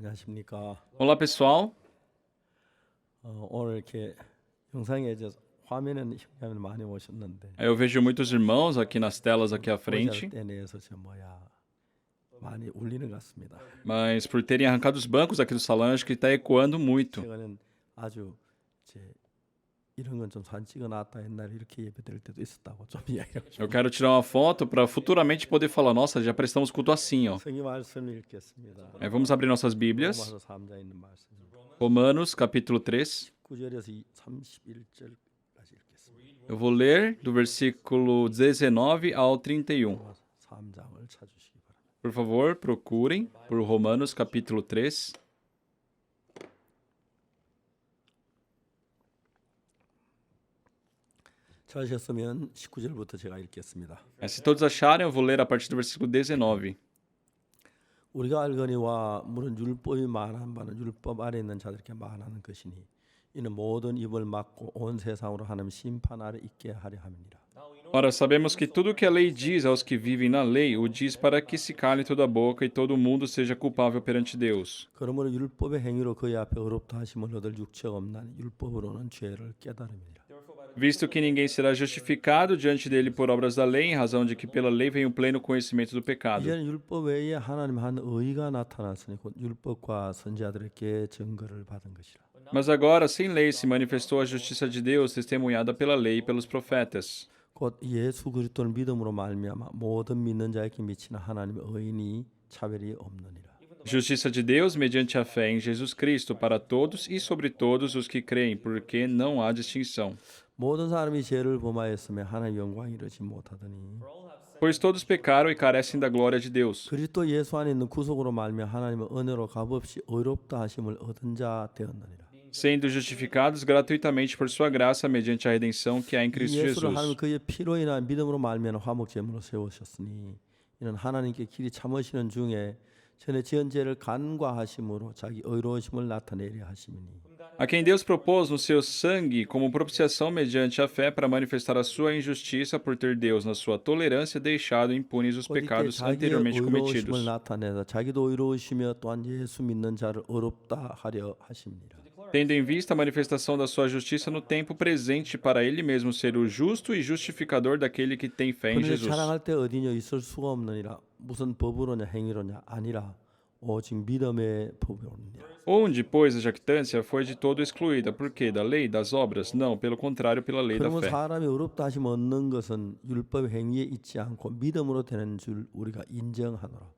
안녕하십니까. Olá, pessoal. 오늘 이렇게 영상에 화면에는 많이 오셨는데 Eu vejo muitos irmãos aqui nas telas aqui à frente, 때 내에서 많이 울리는 것 같습니다. mas por terem arrancado os bancos aqui do salão, acho que está ecoando muito. 최근엔 아주 이제 이런 건 좀 사진 찍어놨다 옛날에 이렇게 예배 드릴 때도 있었다고 좀 이야기하고 Eu quero tirar uma foto para futuramente poder falar, nossa, já prestamos culto assim, ó. 성경 말씀을 읽겠습니다. Vamos abrir nossas Bíblias. 로마서 3장에 있는 말씀. Romanos, capítulo 3. 9절에서 31절까지 읽겠습니다. Eu vou ler do versículo 19 ao 31. 3장을 찾으시기 바랍니다. Por favor, procurem por Romanos, capítulo 3. 찾으셨으면 19절부터 제가 읽겠습니다. Se todos acharem, eu vou ler a partir do versículo 19. 우리가 알거니와 물은 율법이 말한 바는 율법 아래 있는 자들에게 말하는 것이니 이는 모든 입을 막고 온 세상으로 하나님 심판 아래 있게 하려 함이니라. Ora, sabemos que tudo o que a lei diz aos que vivem na lei, o diz para que se cale toda a boca e todo mundo seja culpável perante Deus. 그러므로 율법의 행위로 그의 앞에 의롭다 하심을 얻을 육체가 없나니 율법으로는 죄를 깨달음이니라. Visto que ninguém será justificado diante dele por obras da lei, em razão de que pela lei vem o pleno conhecimento do pecado. 이제는 율법 외에 하나님 한 의가 나타났으니 곧 율법과 선지자들에게 증거를 받은 것이라. Mas agora, sem lei, se manifestou a justiça de Deus, testemunhada pela lei e pelos profetas. 곧 예수 그리스도를 믿음으로 말미암아 모든 믿는 자에게 미치는 하나님의 의인이 차별이 없느니라. Justiça de Deus mediante a fé em Jesus Cristo para todos e sobre todos os que creem, porque não há distinção. 모든 사람이 죄를 범하였으며 하나님의 영광을 이루지 못하더니 Pois todos pecaram e carecem da glória de Deus. 그리스도 예수 안에 있는 구속으로 말미암아 하나님의 은혜로 값없이 의롭다 하심을 얻은 자 되었느니라. Sendo justificados gratuitamente por sua graça mediante a redenção que há em Cristo 예수를 하나님 Jesus. 그의 피로 인한 믿음으로 말미암아 화목 제물로 세우셨으니 이는 하나님께 길이 참으시는 중에 전에 지은 죄를 간과하심으로 자기 의로우심을 나타내려 하심이니 A quem Deus propôs no seu sangue como propiciação mediante a fé para manifestar a sua injustiça por ter Deus, na sua tolerância, deixado impunes os 곧 이때 pecados 자기의 anteriormente 의로우심을 cometidos. 나타내서 자기도 의로우시며 또한 예수 믿는 자를 의롭다 하려 하심이니라. Tendo em vista a manifestação da sua justiça no tempo presente, para ele mesmo ser o justo e justificador daquele que tem fé em 그를 Jesus. 자랑할 때 어디냐 있을 수가 없느니라. 무슨 법으로냐 행위로냐 아니라 오직 믿음의 법으로냐. Onde, pois, a jactância foi de todo excluída. Por quê? Da lei, das obras? Não, pelo contrário, pela lei da 그러면 fé. 사람이 의롭다 하심 얻는 것은 율법 행위에 있지 않고 믿음으로 되는 줄 우리가 인정하노라.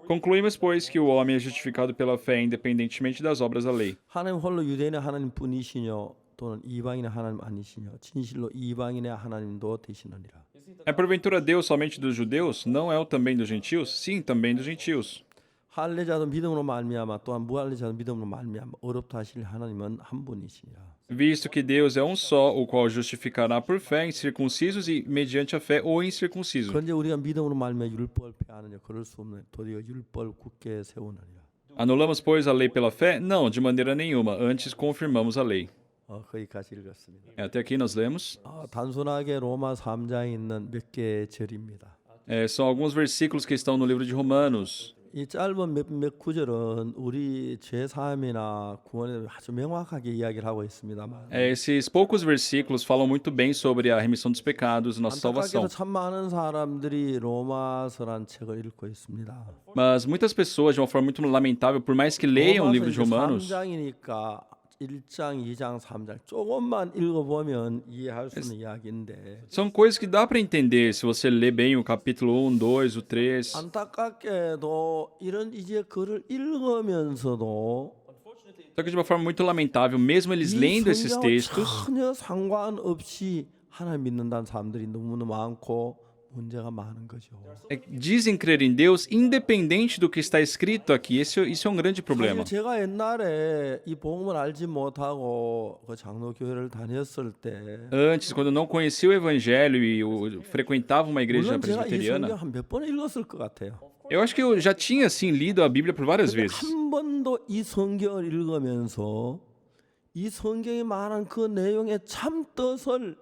Concluímos, pois, que o homem é justificado pela fé, independentemente das obras da lei. 하나님 홀로 유대인의 하나님 뿐이시뇨 또는 이방인의 하나님 아니시뇨 진실로 이방인의 하나님도 되시느니라. É porventura Deus somente dos judeus? Não é o também dos gentios? Sim, também dos gentios. 할례자도 믿음으로 말미암아 또한 무할례자도 믿음으로 말미암아 의롭다 하실 하나님은 한 분이시니라. Visto que Deus é um só, o qual justificará por fé em circuncisos e mediante a fé ou incircuncisos. 그런데 우리가 믿음으로 말미암아 율법을 폐하느냐 그럴 수 없는 도리어 율법을 굳게 세우느니라. Anulamos, pois, a lei pela fé? Não, de maneira nenhuma. Antes confirmamos a lei. 거기까지 읽었습니다. Até aqui nós lemos. 단순하게 로마 3장에 있는 몇 개의 절입니다. São alguns versículos que estão no livro de Romanos. 이 짧은 몇 구절은 우리 죄 사함이나 구원에 아주 명확하게 이야기를 하고 있습니다만 Esses poucos versículos falam muito bem sobre a remissão dos pecados e nossa salvação. 안타깝게도 참 많은 사람들이 로마서란 책을 읽고 있습니다. Mas muitas pessoas, de uma forma muito lamentável, por mais que leiam o livro de Romanos, 3장이니까 1장, 2장, 3장 조금만 읽어보면 이해할 수 있는 이야기인데 são coisas que dá para entender se você ler bem o capítulo 1, 2, o 3. 안타깝게도 이런 이제 글을 읽으면서도 Só que de uma forma muito lamentável, mesmo eles 이 lendo esses 성경과 textos, 전혀 상관없이 하나님 믿는다는 사람들이 너무나 많고 문제가 많은 거죠. dizem crer em Deus independente do que está escrito aqui. Isso é um grande problema. 사실 제가 옛날에 이 복음을 알지 못하고 그 장로교회를 다녔을 때 Antes, quando eu não conhecia o evangelho e frequentava uma igreja 물론 제가 이 성경 presbiteriana, 한 몇 번 읽었을 것 같아요. eu acho que eu já tinha assim lido a Bíblia por várias 근데 vezes. 한 번도 이 성경을 읽으면서 이 성경에 말한 그 내용의 참 뜻을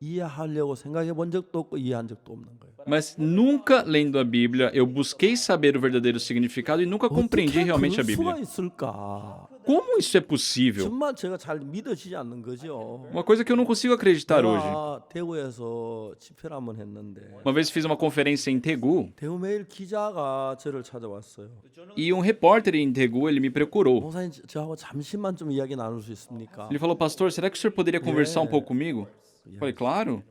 이해하려고 생각해 본 적도 없고 이해한 적도 없는 거예요. Mas nunca lendo a Bíblia, eu busquei saber o verdadeiro significado e nunca compreendi 어떻게 realmente a 그럴 수가 Bíblia. 있을까? Como isso é possível? 정말 제가 잘 믿어지지 않는 거죠. Uma coisa que eu não consigo acreditar hoje. 내가 대구에서 집회를 한번 했는데 Uma vez fiz uma conferência em Tegu 대구매일 기자가 저를 찾아왔어요. e um repórter em Tegu, ele me procurou. 목사님 저하고 잠시만 좀 이야기 나눌 수 있습니까? Ele falou, pastor, será que o senhor poderia conversar um pouco comigo? Eu falei, claro.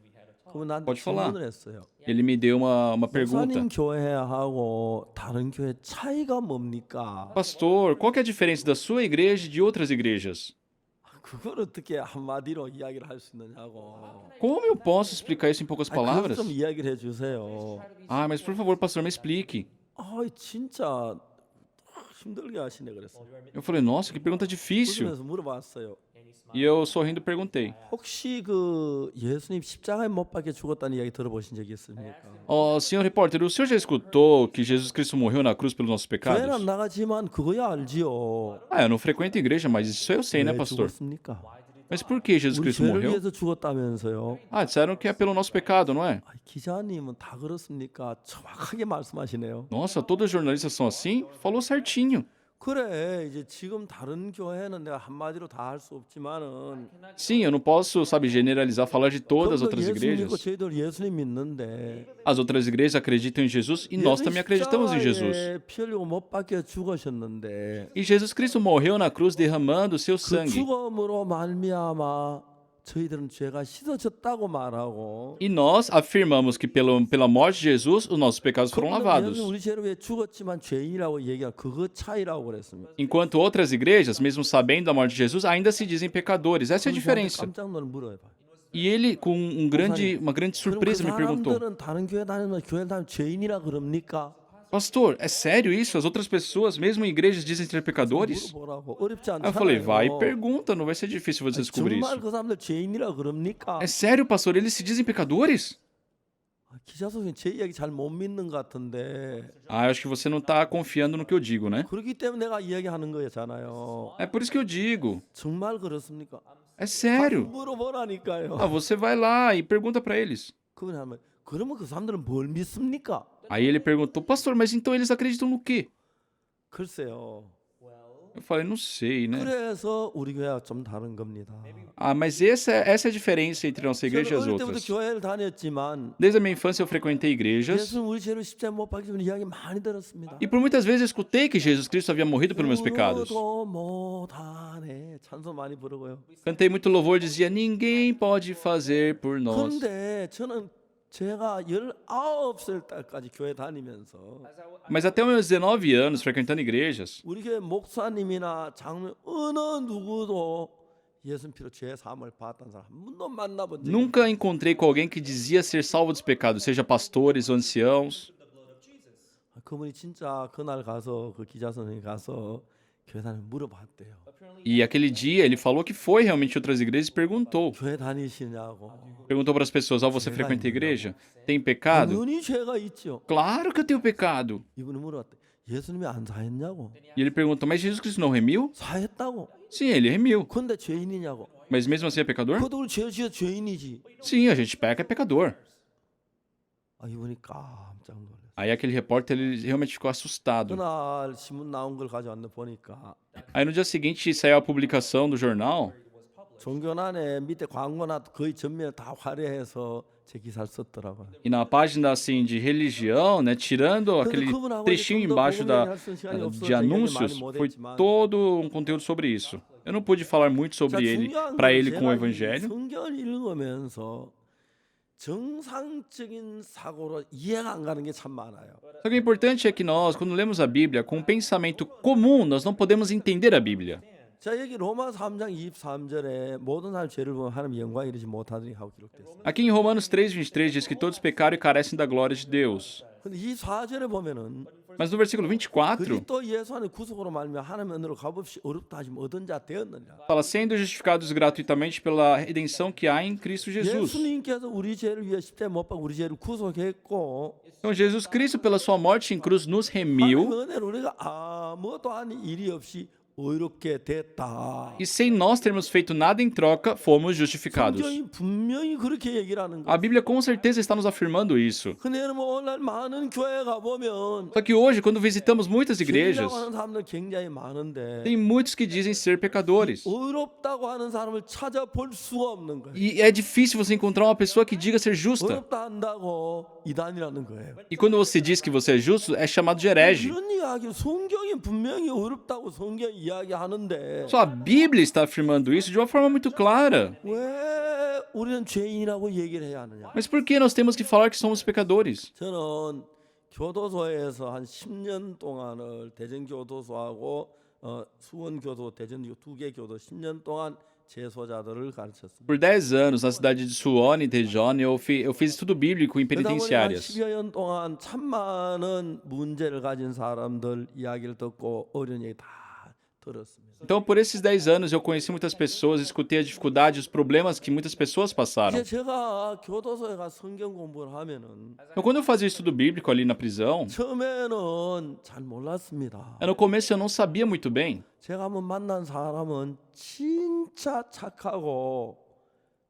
그러면 나한테 pode falar. 질문을 했어요. Ele me deu uma pergunta. 목사님 교회하고 다른 교회 차이가 뭡니까? Pastor, qual que é a diferença da sua igreja e de outras igrejas? 그걸 어떻게 한마디로 이야기를 할 수 있느냐고. Como eu posso explicar isso em poucas 그걸 palavras? 좀 이야기를 해주세요. Ah, mas por favor, pastor, me explique. 진짜 힘들게 하시네 그랬어요. Eu falei, nossa, que pergunta difícil. 웃으면서 물어봤어요. E eu sorrindo perguntei. 혹시 그 예수님 십자가에 못 박혀 죽었다는 이야기 들어보신 적이 있습니까? Senhor repórter, o senhor já escutou que Jesus Cristo morreu na cruz pelos nossos 교회는 pecados? 안 나가지만 그거야 알지요. Ah, eu não frequento igreja, mas isso eu sei, né, 왜 pastor? 죽었습니까? Mas por que Jesus 우리 Cristo 죄를 morreu? 위해서 죽었다면서요. Ah, disseram que é pelo nosso pecado, não é? 기자님은 다 그렇습니까? 정확하게 말씀하시네요. Nossa, todos os jornalistas são assim? Falou certinho. 그래 이제 지금 다른 교회는 내가 한마디로 다 할 수 없지만은 Sim, eu não posso, sabe, generalizar, falar de todas as 그럼도 outras 예수 믿고 igrejas. 저희들 예수님 믿는데 As outras igrejas acreditam em Jesus e nós também acreditamos em Jesus. 십자가에 피 흘리고 못 박혀 죽으셨는데 E Jesus Cristo morreu na cruz derramando o seu 그 sangue. 죽음으로 말미암아 저희들은 죄가 씻어졌다고 말하고 E nós afirmamos que pela morte de Jesus, os nossos pecados foram lavados. 우리 죄를 위해 죽었지만 죄인이라고 얘기하 그거 차이라고 그랬습니다. Enquanto outras igrejas, mesmo sabendo da morte de Jesus, ainda se dizem pecadores. Essa é a diferença. 깜짝 놀라 물어봐. E ele, com uma grande surpresa, me perguntou: 사람들은 다른 교회 다니면 교회 다니면 죄인이라 그럽니까? Pastor, é sério isso? As outras pessoas, mesmo em igrejas, dizem ser pecadores? 물어보라고. 어렵지 Aí eu falei: vai e 않잖아요. pergunta, não vai ser difícil você descobrir 정말 isso. 그 사람들 죄인이라 그럽니까? É sério, pastor? Eles se dizem pecadores? 기자 선생님 제 이야기 잘 못 믿는 것 같은데 Ah, eu acho que você não está confiando no que eu digo, né? 그렇기 때문에 내가 이야기하는 거잖아요. É por isso que eu digo. 정말 그렇습니까? É sério. 물어보라니까요. Ah, você vai lá e pergunta para eles. 그분 하면 그러면 그 사람들은 뭘 믿습니까? Aí ele perguntou: pastor, mas então eles acreditam no quê? 글쎄요. Eu falei: não sei, né? 그래서 우리 교회가 좀 다른 겁니다. Ah, mas essa é a diferença entre nossa igreja e as 저는 어릴 때부터 outras. 교회를 다녔지만 Desde a minha infância eu frequentei igrejas 예수는 우리 죄를 십자가에 못 박히는 이야기 많이 들었습니다. e por muitas vezes eu escutei que Jesus Cristo havia morrido pelos meus pecados. 누구도 못하네. 찬송 많이 부르고요. Cantei muito louvor, dizia: ninguém pode fazer por nós. 그런데 저는 제가 19살 때까지 교회 다니면서 Mas até os meus 19 anos, frequentando igrejas, 우리 교회 목사님이나 장로 어느 누구도 예수 피로 죄 사함을 받았다는 사람 한 번도 만나본 적이 없어요. nunca encontrei com alguém que dizia ser salvo dos pecados, seja pastores ou anciãos. 그분이 진짜 그날 가서 그 기자 선생님 가서 교회 다니면 물어봤대요. E aquele dia ele falou que foi realmente em outras igrejas e perguntou. 교회 다니시냐고. Perguntou para as pessoas: você frequenta a igreja? Tem pecado? 당연히 죄가 있죠. Claro que eu tenho pecado. 이분이 물어봤대. 예수님이 안 사했냐고. E ele perguntou: mas Jesus Cristo não remiu? 사했다고. Sim, ele remiu. 근데 죄인이냐고. Mas mesmo assim é pecador? 그것도 우리 죄 지어 죄인이지. Sim, a gente peca, é pecador. 이분이 깜짝 놀랐어요. Aí aquele repórter, ele realmente ficou assustado. 그날 신문 나온 걸 가져왔는데 보니까 Aí no dia seguinte saiu a publicação do jornal 종교란에 밑에 광고나 거의 전면에 다 화려해서 제 기사를 썼더라고요. e na página assim de religião, né, tirando aquele trechinho embaixo de anúncios, foi todo um conteúdo sobre isso. Eu não pude falar muito sobre ele, para ele com o evangelho. 성경을 읽으면서 정상적인 사고로 이해가 안 가는 게 참 많아요. Só que o importante é que nós, quando lemos a Bíblia com um pensamento comum, nós não podemos entender a Bíblia. 자 여기 로마 3장 23절에 모든 사람 죄를 보면 하나님 영광 이르지 못하더니 하고 기록됐어요. Aqui em Romanos 3:23 diz que todos pecaram e carecem da glória de Deus. 근데 이 4절에 보면은 Mas no versículo 24 그리스도 예수 안에 구속으로 말미암아 하나님의 은혜로 값없이 어렵다 하지만 얻은 자 되었느니라. fala: sendo justificados gratuitamente pela redenção que há em Cristo Jesus. 예수님께서 우리 죄를 위해 십자가에 못 박고 우리 죄를 구속했고 Então Jesus Cristo, pela sua morte em cruz, nos remiu 하나님의 은혜로 우리가 아무것도 아닌 일이 없이 의롭게 됐다. E sem nós termos feito nada em troca, fomos justificados. 성경이 분명히 그렇게 얘기를 하는 A 거예요. Bíblia com certeza está nos afirmando isso. 근데 여러분 오늘 많은 교회 가보면 Só que hoje, quando visitamos muitas igrejas, 죄인이라고 하는 사람들 굉장히 많은데 tem muitos que dizem ser pecadores. 의롭다고 하는 사람을 찾아볼 수가 없는 거예요. E é difícil você encontrar uma pessoa que diga ser justa. 의롭다 한다고 이단이라는 거예요. E quando você diz que você é justo, é chamado de herege. 이런 이야기 성경이 분명히 의롭다고 성경이 이야기하는데 Só a Bíblia está afirmando isso de uma forma muito clara. 왜 우리는 죄인이라고 얘기를 해야 하느냐? Mas por que nós temos que falar que somos pecadores? 저는 교도소에서 한 10년 동안을 대전교도소하고 수원교도, 대전교 두 개 교도 10년 동안 재소자들을 가르쳤습니다. Por 10 anos, na cidade de Suone e Tejone, eu fiz estudo bíblico em 그러다 보니 한 penitenciárias. 10여 년 동안 참 많은 문제를 가진 사람들 이야기를 듣고 어려운 얘기 다 들었습니다. Então, por esses 10 anos, eu conheci muitas pessoas, escutei a dificuldade, os problemas que muitas pessoas passaram. 이제 제가 교도소에 가 성경 공부를 하면은 Então, quando eu fazia estudo bíblico ali na prisão, 처음에는 잘 몰랐습니다. no começo eu não sabia muito bem. 제가 한번 만난 사람은 진짜 착하고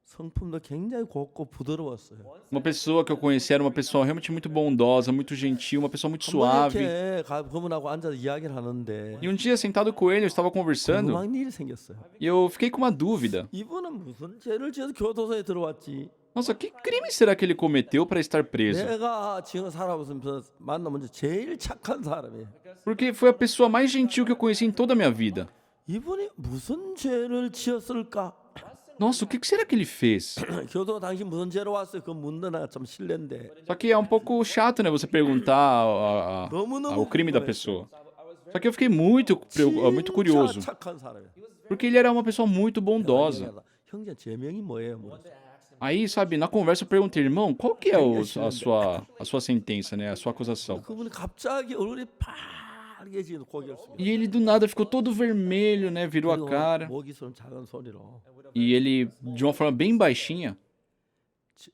성품도 굉장히 곱고 부드러웠어요. Uma pessoa que eu conheci era uma pessoa realmente muito bondosa, muito gentil, uma pessoa muito 한번 suave. 이렇게 그분하고 앉아서 이야기를 하는데 E um dia, sentado com ele, eu estava conversando 궁금한 일이 생겼어요. e eu fiquei com uma dúvida. 이분은 무슨 죄를 지어서 교도소에 들어왔지? Nossa, que crime será que ele cometeu para estar preso? 내가 지금 살아보면서 만나면 제일 착한 사람이에요. Porque foi a pessoa mais gentil que eu conheci em toda a minha vida. 이분이 무슨 죄를 지었을까? Nossa, o que será que ele fez? 교도 당신 무슨 죄로 왔어요? 그 묻는 좀 실례인데. Só que é um pouco chato, né, você perguntar o crime da pessoa. Só que eu fiquei muito curioso, 진짜 착한 사람이에요. porque ele era uma pessoa muito bondosa. 형제 제명이 뭐예요? 물었어요. Aí, sabe, na conversa eu perguntei, irmão, qual que é a sua sentença, né, a sua acusação? 그분이 갑자기 얼굴이 빨개지는 고개였습니다. E ele do nada ficou todo vermelho, né, virou a cara. 모기처럼 작은 소리로 E ele, de uma forma bem baixinha,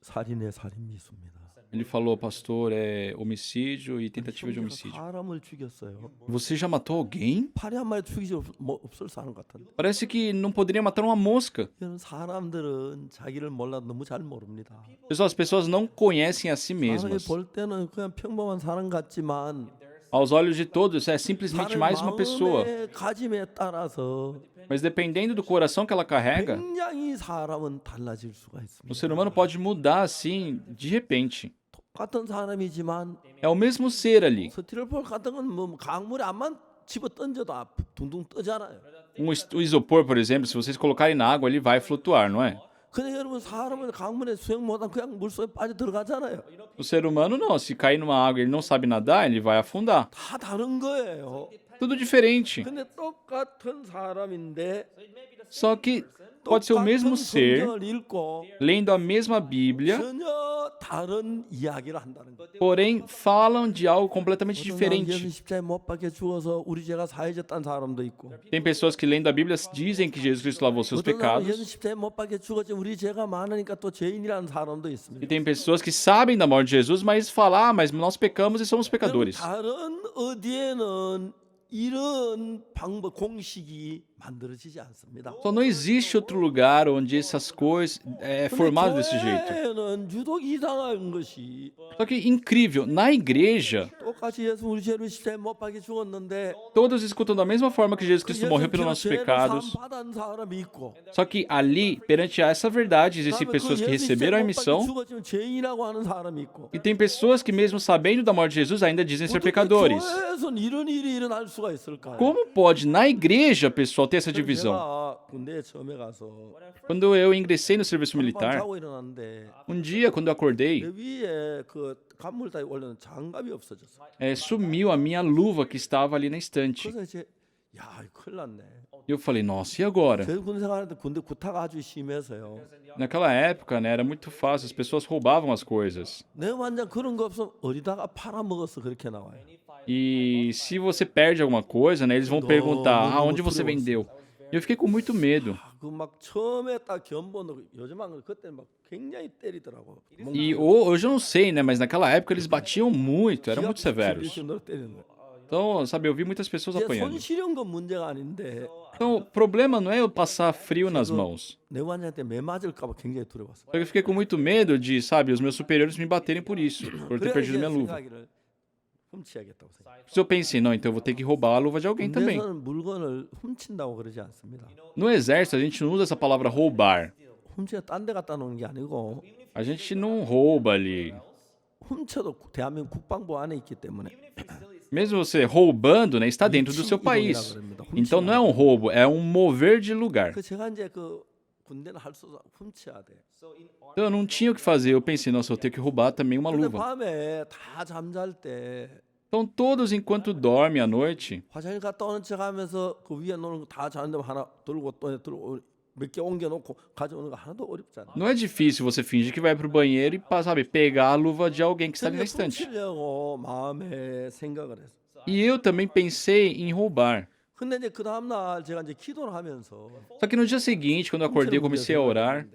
살인의 살인 미수입니다. ele falou, pastor, é homicídio e tentativa de 형제가 homicídio. 사람을 죽였어요. Você já matou alguém? 파리 한 마리 죽이지 없을 사람 같은데. Parece que não poderia matar uma mosca. 이런 사람들은 자기를 몰라 너무 잘 모릅니다. Pessoal, as pessoas não conhecem a si 사람이 mesmas. 볼 때는 그냥 평범한 사람 같지만 Aos olhos de todos, é simplesmente mais uma pessoa. 마음의 가짐에 따라서 Mas dependendo do coração que ela carrega, 굉장히 사람은 달라질 수가 o 있습니다. ser humano pode mudar assim, de repente. 똑같은 사람이지만 É o mesmo ser ali. 스티로폼 같은 건 뭐 강물에 안만 집어 던져도 둥둥 뜨잖아요. O isopor, por exemplo, se vocês colocarem na água, ele vai flutuar, não é? 근데 여러분 사람은 강물에 수영 못하면 그냥 물속에 빠져 들어가잖아요. O ser humano não. Se cair numa água e ele não sabe nadar, ele vai afundar. 다 다른 거예요. Tudo diferente. 근데 똑같은 사람인데 Só que pode ser o mesmo ser, 성경을 읽고 lendo a mesma Bíblia, 전혀 다른 이야기를 한다는 거예요. porém falam de algo completamente 예수 diferente. 십자가에 못 박혀 죽어서 우리 죄가 사해졌다는 사람도 있고 Tem pessoas que lendo a Bíblia dizem que Jesus Cristo lavou seus 어떤 사람은 예수 pecados. 십자가에 못 박혀 죽었지 우리 죄가 많으니까 또 죄인이라는 사람도 E 있습니다. tem pessoas que sabem da morte de Jesus, mas falam, mas nós pecamos e somos 여러분, pecadores. 다른 어디에는 이런 방법 공식이 만들어지지 않습니다. Só não existe outro lugar onde essas coisas é formado desse jeito. 교회는 유독 이상한 것이 Só que incrível, na igreja, 똑같이 예수 우리 죄를 십자가에 못 박혀 죽었는데 todos escutam da mesma forma que Jesus Cristo morreu pelos nossos pecados. 받은 사람이 있고 Só que ali, perante essa verdade, existem pessoas que receberam a missão 죽었지만 죄인이라고 하는 사람이 있고 e tem pessoas que mesmo sabendo da morte de Jesus ainda dizem ser pecadores. 교회에서는 이런 일이 일어날 수가 있을까요? Como pode na igreja, pessoal, ter essa divisão? 제가 군대에 처음에 가서 Quando eu ingressei no serviço 밤 militar, 자고 일어났는데 um dia, quando eu acordei, 내 위에 그 간물 따위 올려놓은 장갑이 없어졌어. sumiu a minha luva que estava ali na estante. 그래서 이제 야, 큰일 났네. E eu falei, nossa, e agora? 제 군대 생활할 때 군대 구타가 아주 심해서요. Naquela época, né, era muito fácil, as pessoas roubavam as coisas. 내 완전 그런 거 없으면 어디다가 팔아먹었어 그렇게 나와요. E se você perde alguma coisa, né, eles vão perguntar, onde você vendeu? E eu fiquei com muito medo. 그 막 처음에 딱 견본 요즘은 그때 막 굉장히 때리더라고. E hoje eu não sei, né, mas naquela época eles batiam muito, eram muito severos. 때리는 거야. Então, sabe, eu vi muitas pessoas 이제 apanhando. 손 시려운 건 문제가 아닌데 Então, o problema não é eu passar frio nas mãos. 내관한테 매 맞을까 봐 굉장히 두려웠어. Só que eu fiquei com muito medo de, sabe, os meus superiores me baterem por isso, por eu ter 그래 perdido 이제 minha luva. 생각이를 훔쳐야겠다고 생각. Por isso eu pensei, não, então eu vou ter que roubar a luva de alguém também. 군대에서는 물건을 훔친다고 그러지 않습니다. No exército, a gente não usa essa palavra roubar. 훔치가 딴 데 갖다 놓는 게 아니고 A gente não rouba ali. 훔쳐도 대한민국 국방부 안에 있기 때문에 Mesmo você roubando, né, está dentro do seu país. Então não é um roubo, é um mover de lugar. 그 제가 이제 그 군대는 할 수 없어 훔쳐야 돼. Então eu não tinha o que fazer. Eu pensei, nossa, eu tenho que roubar também uma 근데 luva. 밤에 다 잠잘 때 Então todos, enquanto dormem à noite, 화장실 갔다 오는 척하면서 그 위에 놓는 거 다 자는데 하나 들고 또 들고 몇 개 옮겨 놓고 가져오는 거 하나도 어렵지 않아. não é difícil você fingir que vai pro banheiro e, sabe, pegar a luva de alguém que está ali na 근데 estante. 훔치려고 마음에 생각을 했어. E eu também pensei em roubar. 근데 이제 그 다음 날 제가 이제 기도를 하면서 Só que no dia seguinte, quando eu acordei, eu comecei a orar.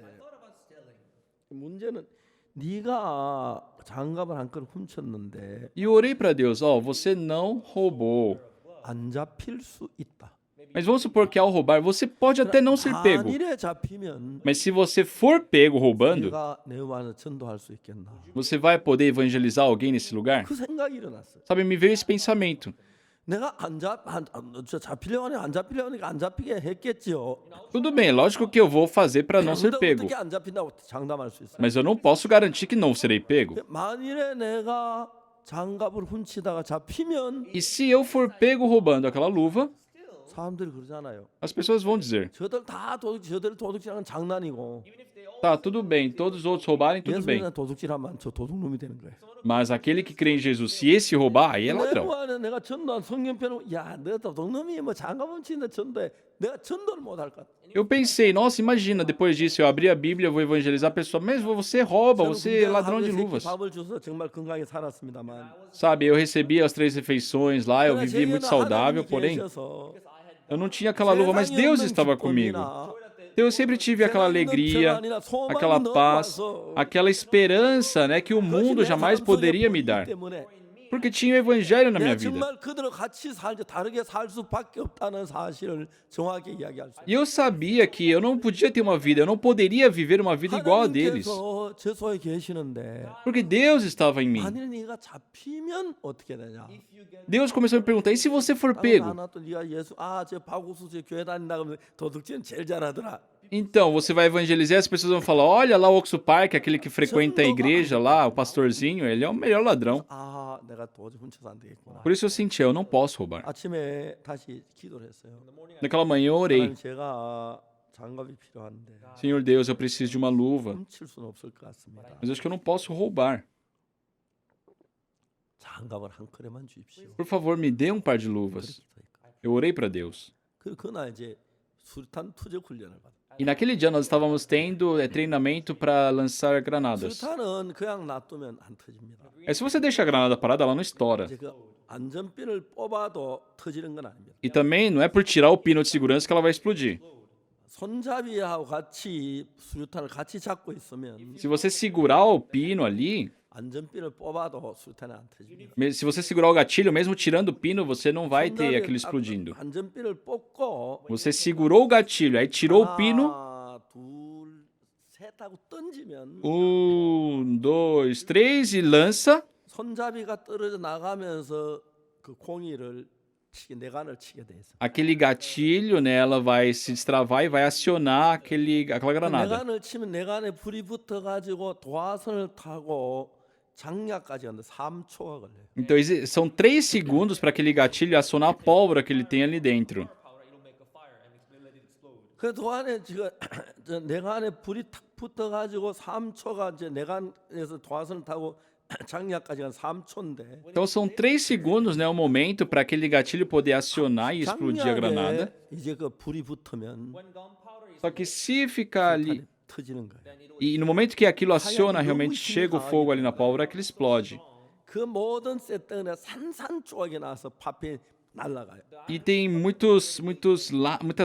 문제는 네가 장갑을 한 끈 훔쳤는데 E eu orei para Deus, ó, você não roubou. 안 잡힐 수 있다. Mas vamos supor que ao roubar, você pode até não ser pego. 만일에 잡히면 Mas se você for pego roubando, 네가 내 말을 전도할 수 있겠나? você vai poder evangelizar alguém nesse lugar? 그 생각이 일어났어요. Sabe, me veio esse pensamento. 내가 잡히려고 하니 안 잡히려고 하니까 안 잡히게 했겠지요. Tudo bem, lógico que eu vou fazer para não ser 근데 pego. 어떻게 안 잡힌다고 장담할 수 있어요? Mas eu não posso garantir que não serei pego. 만일에 내가 장갑을 훔치다가 잡히면 E se eu for pego roubando aquela luva, 사람들이 그러잖아요. as pessoas vão dizer: 저들 도둑질하는 장난이고 tá, tudo bem, todos os outros roubarem, tudo bem. 예수님은 도둑질하면 저 도둑놈이 되는 거예요. Mas aquele que crê em Jesus, se esse roubar, aí é ladrão. 내가 전도한 성경편은 너 도둑놈이 뭐 장갑 훔치는데 전도해. 내가 전도를 못 할 것 같아. Eu pensei, nossa, imagina, depois disso eu abri a Bíblia, eu vou evangelizar a pessoa, mas você rouba, você é ladrão de luvas. 밥을 줘서 정말 건강히 살았습니다만. Sabe, eu recebi as 3 refeições lá, eu vivi muito saudável, porém, eu não tinha aquela luva, mas Deus estava comigo. Eu sempre tive aquela alegria, aquela paz, aquela esperança, né, que o mundo jamais poderia me dar. Porque tinha o evangelho na minha vida. 정말 그들과 같이 다르게 살 수밖에 없다는 사실을 정확히 이야기할 수. E eu sabia que eu não podia ter uma vida, eu não poderia viver uma vida igual a deles. 하나님께서 제 속에 계시는데 Porque Deus estava em mim. 만일 네가 잡히면 어떻게 되냐? Deus começou a me perguntar, e se você for pego? 하나 또 네가 예수 저 박우수 저 교회 다닌다 그러면 도둑질은 제일 잘하더라. Então, você vai evangelizar, as pessoas vão falar, olha lá o Oxo Park, aquele que frequenta a igreja lá, o pastorzinho, ele é o melhor ladrão. 내가 도저히 훔쳐서 안 되겠구나. Por isso eu senti, eu não posso roubar. 아침에 다시 기도를 했어요. Naquela manhã eu orei, 하나님 제가 장갑이 필요한데 Senhor Deus, eu preciso de uma luva, 훔칠 수는 없을 것 같습니다. mas acho que eu não posso roubar. 장갑을 한 컬에만 주십시오. Por favor, me dê um par de luvas. Eu orei para Deus. 그날 이제 수류탄 투적 훈련을 받았어요. E naquele dia nós estávamos tendo treinamento para lançar granadas. 수류탄은 그냥 놔두면 안 터집니다. Se você deixa a granada parada, ela não estoura. 이제 그 안전핀을 뽑아도 터지는 건 아닙니다. E também não é por tirar o pino de segurança que ela vai explodir. 손잡이하고 같이 수류탄을 같이 잡고 있으면 Se você segurar o pino ali, 안전핀을 뽑아도 수류탄이 안 터집니다. se você segurar o gatilho, mesmo tirando o pino, você não vai ter aquilo explodindo. 안전핀을 뽑고 Você segurou o gatilho, aí tirou o pino. 하나, 둘, 셋 하고 던지면 1, 2, 3 e lança. 손잡이가 떨어져 나가면서 그 공이를 내관을 치게 돼 있어. Aquele gatilho, né, ela vai se destravar e vai acionar aquela granada. 내관을 치면 내관에 불이 붙어 가지고 도화선을 타고 장약까지 하는데 3초가 걸려요. Então são 3 segundos para aquele gatilho acionar a pólvora que ele tem ali dentro. 그 도안에 지금 내관에 불이 탁 붙어 가지고 3초가 이제 내관에서 도화선을 타고 장약까지 한 3초인데. Então são 3 segundos, né, o momento para aquele gatilho poder acionar e explodir a granada. 이제 그 불이 붙으면 Só que se ficar ali 터지는 거예요. e no momento que aquilo aciona, realmente chega o fogo ali na pólvora, que ele explode. 그 모든 세트가 산산조각이 나서 파편이 날아가요. E tem muitas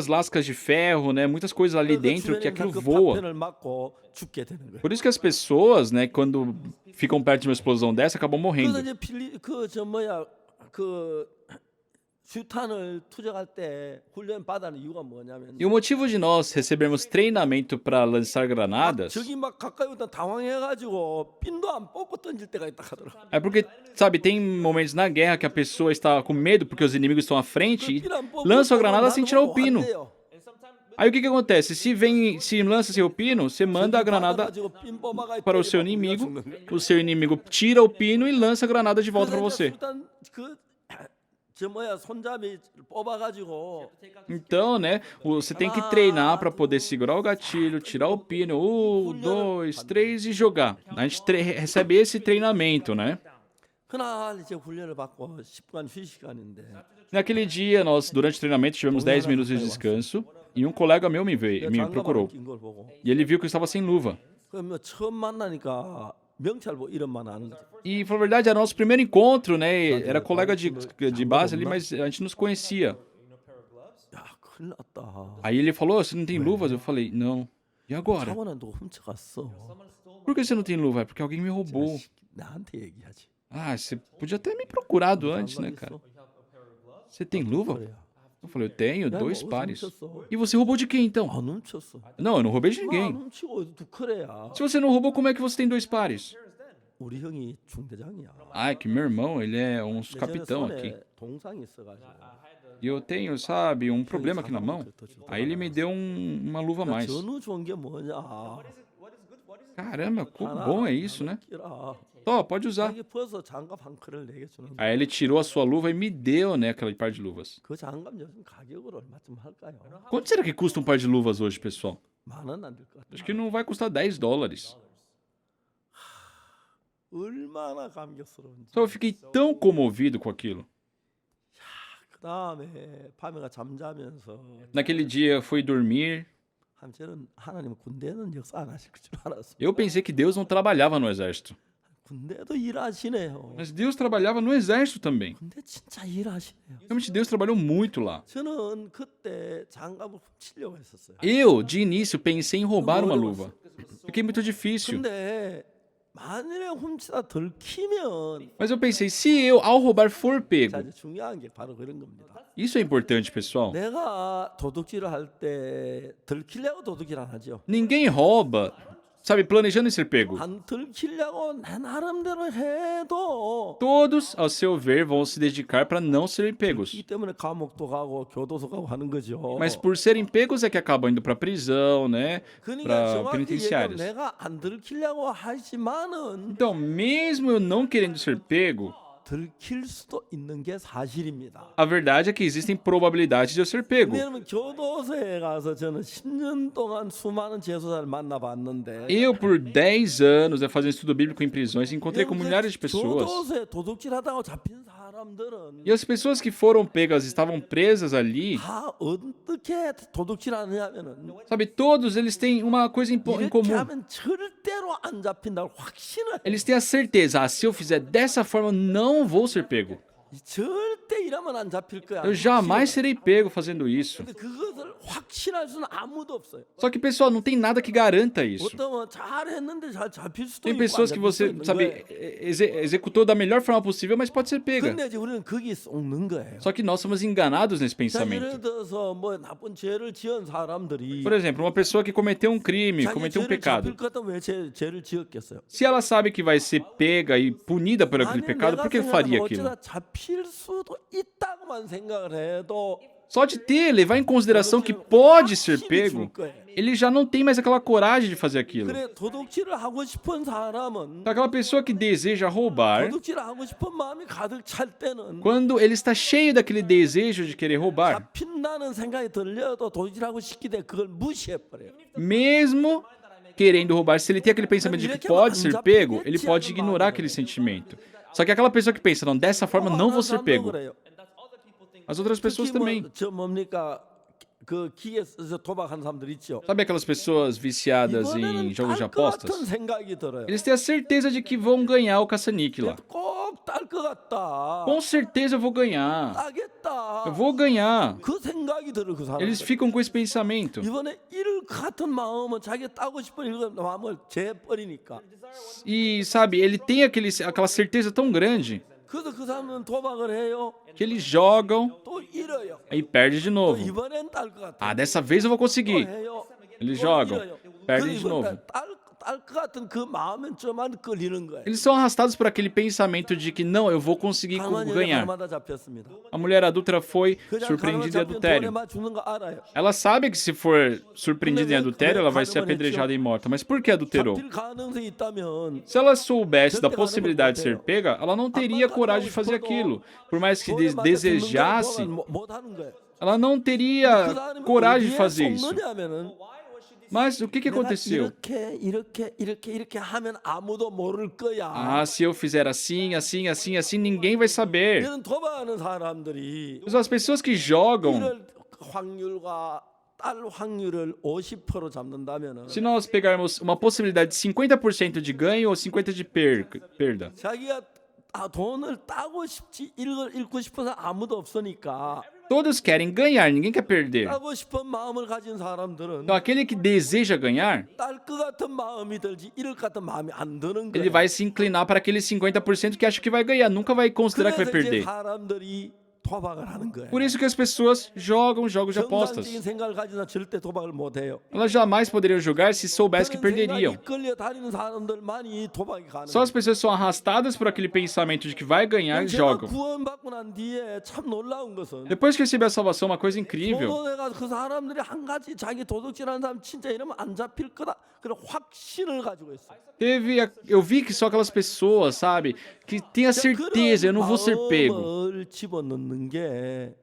lascas de ferro, né, muitas coisas ali dentro que aquilo voa. 파편을 맞고 죽게 되는 거예요. Por isso que as pessoas, né, quando ficam perto de uma explosão dessa, acabam morrendo. 그래서 이제 슈탄을 투적할 때 훈련 받는 이유가 뭐냐면 E o motivo de nós recebermos treinamento para lançar granadas 적이 막 가까이 오다 당황해가지고 핀도 안 뽑고 던질 때가 있다 하더라고. é porque, sabe, tem momentos na guerra que a pessoa está com medo porque os inimigos estão à frente e lança a granada sem tirar o pino. Aí o que acontece? Se lança seu pino, você manda a granada para o seu inimigo tira o pino e lança a granada de volta para você. 손잡이 뽑아가지고 Então, né, você tem que treinar para poder segurar o gatilho, tirar o pino, 1, 2, 3 e jogar. A gente recebe esse treinamento, né? 그날 이제 훈련을 받고 10분 휴식 시간인데 Naquele dia, nós, durante o treinamento, tivemos 10 minutos de descanso e um colega meu me procurou. 낀걸 보고 E ele viu que eu estava sem luva. 그러면 처음 만나니까 명찰보 이름만 아는 거지. E, na verdade, era nosso primeiro encontro, né? Era colega de base ali, mas a gente nos conhecia. 야, 큰일 났다. Aí ele falou, você não tem luvas? Eu falei, não. E agora? 창원은 누가 훔쳐갔어. Por que você não tem luva? É porque alguém me roubou. 나한테 얘기하지. Ah, você podia ter me procurado antes, né, cara? Você tem luva? Eu falei, eu tenho 2 pares. E você roubou de quem, então? 안 훔쳤어. Não, eu não roubei de 안 ninguém. 훔치고 두 그래야. Se você não roubou, como é que você tem 2 pares? 우리 형이 중대장이야. Ah, é que meu irmão, ele é um 예전에 capitão 손에 aqui. 동상이 있어가지고. E eu tenho, sabe, um problema aqui na mão. Aí ele me deu uma luva a mais. 전우 좋은 게 뭐냐? Caramba, como bom é isso, né? 끼라. Tó, pode usar. 자기 벗어 장갑 한 컬을 내게 주는. Aí ele tirou a sua luva e me deu, né, aquele par de luvas. 그 장갑 요즘 가격으로 얼마쯤 할까요? Quanto será que custa um par de luvas hoje, pessoal? 만 원 안 될 것 같아. Acho que não vai custar $10. 얼마나 감격스러운지. Só eu fiquei tão comovido com aquilo. 그 다음에 파메가 잠자면서 Naquele dia eu fui dormir. 한때는 하나님은 군대는 역사 안 하실 줄 알았어. Eu pensei que Deus não trabalhava no exército. 군대도 일하시네요. Mas Deus trabalhava no exército também. 근데 진짜 일하시네요. Realmente Deus trabalhou muito lá. 저는 그때 장갑을 훔치려고 했었어요. Eu, de início, pensei em roubar uma luva. Fiquei muito difícil. 근데 만일에 훔치다 들키면 Mas eu pensei, se eu, ao roubar, for pego. 자, 이제 중요한 게 바로 그런 겁니다. Isso é importante, pessoal. 내가 도둑질을 할 때 들키려고 도둑질 안 하죠. Ninguém rouba, sabe, planejando em ser pego. 안 들키려고 내 나름대로 해도 Todos, ao seu ver, vão se dedicar para não serem 이 pegos. 때문에 감옥도 가고 교도소 가고 하는 거죠. Mas por serem pegos é que acabam indo para prisão, né? 그러니까 Para 정확히 얘기하면 penitenciários. 내가 안 들키려고 하지만은 Então, mesmo eu não querendo ser pego, 들킬 수도 있는 게 사실입니다. a verdade é que existem probabilidades de eu ser pego. 왜냐하면 교도소에 가서 저는 10년 동안 수많은 재소자를 만나봤는데 Eu, por 10 anos, fazendo estudo bíblico em prisões, encontrei com milhares de pessoas. 교도소에 도둑질하다가 잡힌 사람들은 E as pessoas que foram pegas estavam presas ali, 다 어떻게 도둑질하느냐면은 sabe, todos eles têm uma coisa em 이렇게 comum. 하면 절대로 안 잡힌다고 확신을 해. Eles têm a certeza, se eu fizer dessa forma, não vou ser pego. 절대 이러면 안 잡힐 거야. Eu jamais serei pego fazendo isso. 근데 그것을 확신할 수는 아무도 없어요. Só que, pessoal, não tem nada que garanta isso. 어떤 잘했는데 잘 잡힐 수도 Tem 있고 안 pessoas que 잡힐 수도 você, 있는 sabe, 거예요. executou da melhor forma possível, mas pode ser pega. 근데 이제 우리는 거기 속는 거예요. Só que nós somos enganados nesse 자, pensamento. 예를 들어서 뭐 나쁜 죄를 지은 사람들이 Por exemplo, uma pessoa que cometeu um crime, 자기 cometeu um 죄를 pecado. 잡힐 것 같으면 왜 죄를 지었겠어요? Se ela sabe que vai ser pega e punida por aquele 아니, pecado, 내가 por que faria 생각하면 aquilo? 어쩌다 잡힐 수도 있다고만 생각을 해도 Só de levar em consideração que pode ser pego, ele já não tem mais aquela coragem de fazer aquilo. 그래 도둑질을 하고 싶은 사람은 Aquela pessoa que deseja roubar, 도둑질을 하고 싶은 마음이 가득 찰 때는 quando ele está cheio daquele desejo de querer roubar, 잡힌다는 생각이 들려도 도둑질하고 싶기 때문에 그걸 무시해 버려요. mesmo querendo roubar, se ele tem aquele pensamento de que pode ser pego, ele pode ignorar aquele sentimento. Só que aquela pessoa que pensa, não, dessa forma não vou ser pego. As outras pessoas também. 저 뭡니까 그 기에서 도박하는 사람들 있죠. Sabe aquelas pessoas viciadas em 이번에는 jogos de 딸 것 같은 apostas? 생각이 들어요. Eles têm a certeza de que vão ganhar o caça-níquel lá. 꼭 딸 것 같다. Com certeza eu vou ganhar. 따겠다. Eu vou ganhar. 그 생각이 들어 그 사람. Eles ficam com esse pensamento. 이번에 이를 같은 마음은 자기 따고 싶은 이런 마음을 재버리니까 E, sabe, ele tem aquela certeza tão grande 그래서 그 사람은 도박을 해요. que eles jogam 또 잃어요. e perde de 또 novo. 이번엔 딸 것 같아요. Ah, dessa vez eu vou 또 conseguir. 해요. Eles 또 jogam, 잃어요. perdem 그리고 de novo. 딸 것 같은 그 마음은 저만 끌리는 거예요. Eles são arrastados por aquele pensamento de que não, eu vou conseguir 가만 여자 ganhar. 가마다 잡혔습니다. A mulher adúltera foi 그냥 가마다 surpreendida em 잡힌 adultério. 돈에만 주는 거 알아요. Ela sabe que se for surpreendida em adultério, ela vai ser apedrejada e morta. Mas por que adulterou? 잡힐 가능성이 있다면 Se ela soubesse da possibilidade de ser pega, ela não teria coragem de fazer aquilo. Por mais que 돈에 맞아 desejasse, 죽는 걸 못 하는 거예요. ela não 그 teria 사람이 coragem de 어디에 fazer isso. 속느냐면은 Mas o que 내가 aconteceu? 이렇게 하면 아무도 모를 거야. Ah, se eu fizer assim, assim, assim, assim, ninguém vai saber. 이런 도박하는 사람들이 Mas as pessoas que jogam, 이럴 확률과 딸 확률을 50% 잡는다면은 se nós pegarmos uma possibilidade de 50% de ganho ou 50% de perda, 자기가 돈을 따고 싶지 잃고 싶어서 아무도 없으니까 todos querem ganhar, ninguém quer perder. 따고 싶은 마음을 가진 사람들은 Então, aquele que deseja ganhar, 딸 것 같은 마음이 들지 잃을 것 같은 마음이 안 드는 ele 거예요. vai se inclinar para aquele 50% que acha que vai ganhar, nunca vai considerar que vai 그래서 이제 perder. 사람들이 도박을 하는 거예요. Por isso que as pessoas jogam jogos de apostas. 정상적인 생각을 가지나 절대 도박을 못 해요. Elas jamais poderiam jogar se soubessem que 그런 생각이 perderiam. 이끌려 다니는 사람들만이 도박이 Só as 가능해요. pessoas são arrastadas por aquele pensamento de que vai ganhar e 제가 jogam. 구원받고 난 뒤에 참 놀라운 것은 Depois que recebi a salvação, uma coisa incrível. 도덕에가 그 사람들이 한 가지 자기 도덕질하는 사람 진짜 이러면 안 잡힐 거다 그런 확신을 가지고 있어요. Eu vi que só aquelas pessoas, sabe, que têm a certeza, eu não vou ser pego. 마음을 집어넣는 게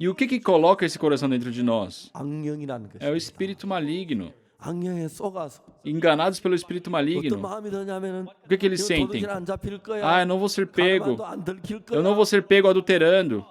E o que coloca esse coração dentro de nós? 악령이라는 É o 것입니다. espírito maligno. 악령에 쏘가서 Enganados pelo espírito 어떤 maligno. 마음이 드냐면은 O que eles 이거 sentem? 도덕질 안 잡힐 거야. Ah, eu não vou ser pego. 가늠한도 안 들킬 거야. Eu não vou ser pego adulterando.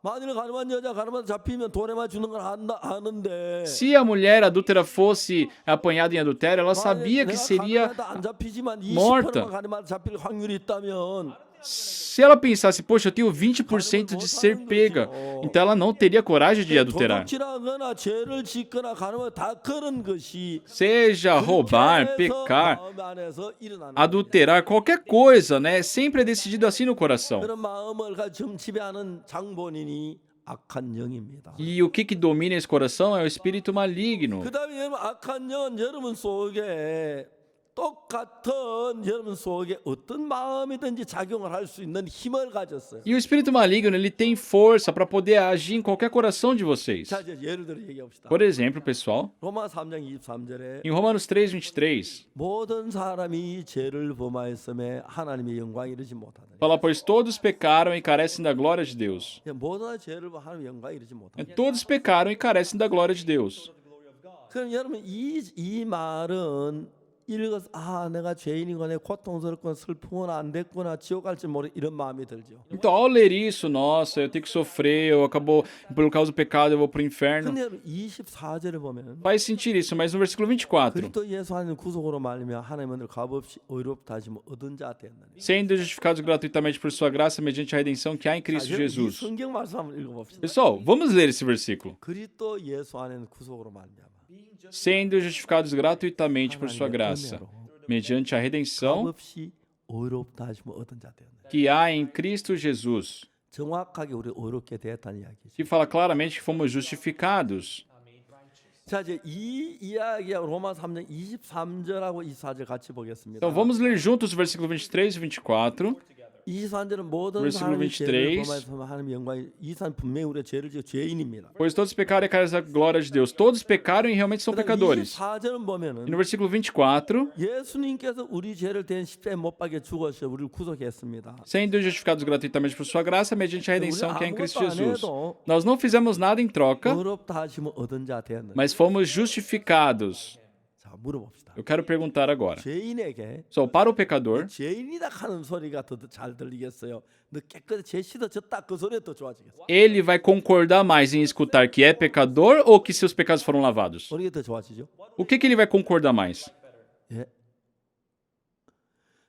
만일 가늠한 여자 가늠한 잡히면 돈에만 주는 걸 아는데 Se a mulher adúltera fosse apanhada em adultério, ela sabia que seria 안 잡히지만 morta. 20%만 가늠한 잡힐 확률이 있다면 Se ela pensasse, poxa, eu tenho 20% de ser pega, então ela não teria coragem de adulterar. 도둑질하거나 죄를 짓거나 가늠한 다 그런 것이 Seja roubar, pecar, 마음 안에서 일어나는 adulterar, qualquer coisa, né? Sempre é decidido assim no coração. 그런 마음을 지금 지배하는 장본인이 악한 영입니다. E o que domina esse coração é o espírito maligno. 그다음에 여러분 악한 영은 여러분 속에 똑같은 여러분 속에 어떤 마음이든지 작용을 할 수 있는 힘을 가졌어요. E o espírito maligno, ele tem força para poder agir em qualquer coração de vocês. 자, 이제 예를 들어 얘기합시다. Por exemplo, pessoal, 로마 3장 23절에 em Romanos 3:23, 모든 사람이 죄를 범하였음에 하나님의 영광에 이르지 못하더니 fala, pois todos pecaram e carecem da glória de Deus. 모든 죄를 범 하나님의 영광에 이르지 못하더니 Todos pecaram e carecem da glória de Deus. 그럼 여러분 이 말은 읽어서 내가 죄인이거나 고통스럽거나 슬프거나 안 됐구나 지옥 갈지 모르 이런 마음이 들죠. Então, ao ler isso, nossa, eu tenho que sofrer, pelo causa do pecado, eu vou pro inferno. 근데 여러분 24절에 보면 Faz sentir isso, mas no versículo 24, 그리스도 예수 안에 구속으로 말미암아 하나님은 값없이 의롭다 하시면 얻은 자 되었느니. sendo justificados gratuitamente por sua graça mediante a redenção que há em Cristo 이 Jesus. 성경 말씀 한번 읽어봅시다. Pessoal, vamos ler esse versículo. 그리스도 예수 안에는 구속으로 말미암아 Sendo justificados gratuitamente por sua graça, mediante a redenção 값없이 의롭다 하시면 얻은 자 되었느니. que há em Cristo Jesus, 정확하게 우리 의롭게 되었다는 이야기죠. que fala claramente que fomos justificados. 자, 이제 이 이야기가 로마 3장 23절하고 24절 같이 보겠습니다. Então vamos ler juntos o versículo 23 e 24. 23절은 모든 Versículo 사람이 죄를 23. 범하였으면 하나님의 영광이 23 분명히 우리가 죄를 지어 죄인입니다. Pois todos pecaram e carecem da glória de Deus. Todos pecaram e realmente são pecadores. 24절은 E 보면은 no versículo 24, 예수님께서 우리 죄를 대신 십자가에 못 박혀 죽어서 우리를 구속했습니다. sendo justificados gratuitamente por sua graça, mediante a redenção que há em Cristo 아무것도 안 Jesus. 해도 Nós não fizemos nada em troca, 의롭다 하시면 얻은 자 되었는데. mas fomos justificados. 자, 물어봅시다. Eu quero perguntar agora. 죄인에게 Só para o pecador, 죄인이다 하는 소리가 더 잘 들리겠어요? 너 깨끗이 죄 씻어졌다 그 소리가 더 좋아지겠어요? ele vai concordar mais em escutar que é pecador ou que seus pecados foram lavados? 어느 게 더 좋아지죠? O que ele vai concordar mais? 예.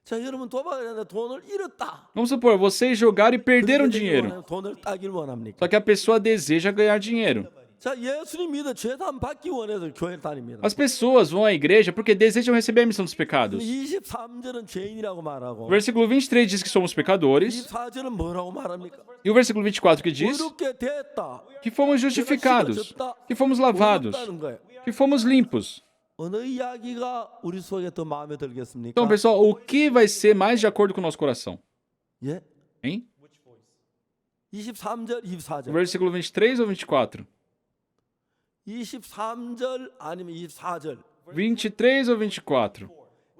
자, 여러분 도박을 했는데 돈을 잃었다. Vamos supor, vocês jogaram e perderam 그렇게 되길 dinheiro. 원해요? 돈을 따길 원합니까? Só que a pessoa deseja ganhar dinheiro. 자, 예수님 믿어 죄사함 받기 원해서 교회를 다닙니다. As pessoas vão à igreja porque desejam receber a remissão dos pecados. 23절은 죄인이라고 말하고 O versículo 23 diz que somos pecadores. 24절은 뭐라고 말합니까? E o versículo 24 que diz 의롭게 됐다. que fomos justificados, que fomos lavados, 의롭다는 거예요. que fomos limpos. 어느 이야기가 우리 속에 더 마음에 들겠습니까? Então, pessoal, o que vai ser mais de acordo com o nosso coração? 예? Hein? 23절, 24절. Versículo 23 ou 24? 23절 아니면 24절. 23 ou 24?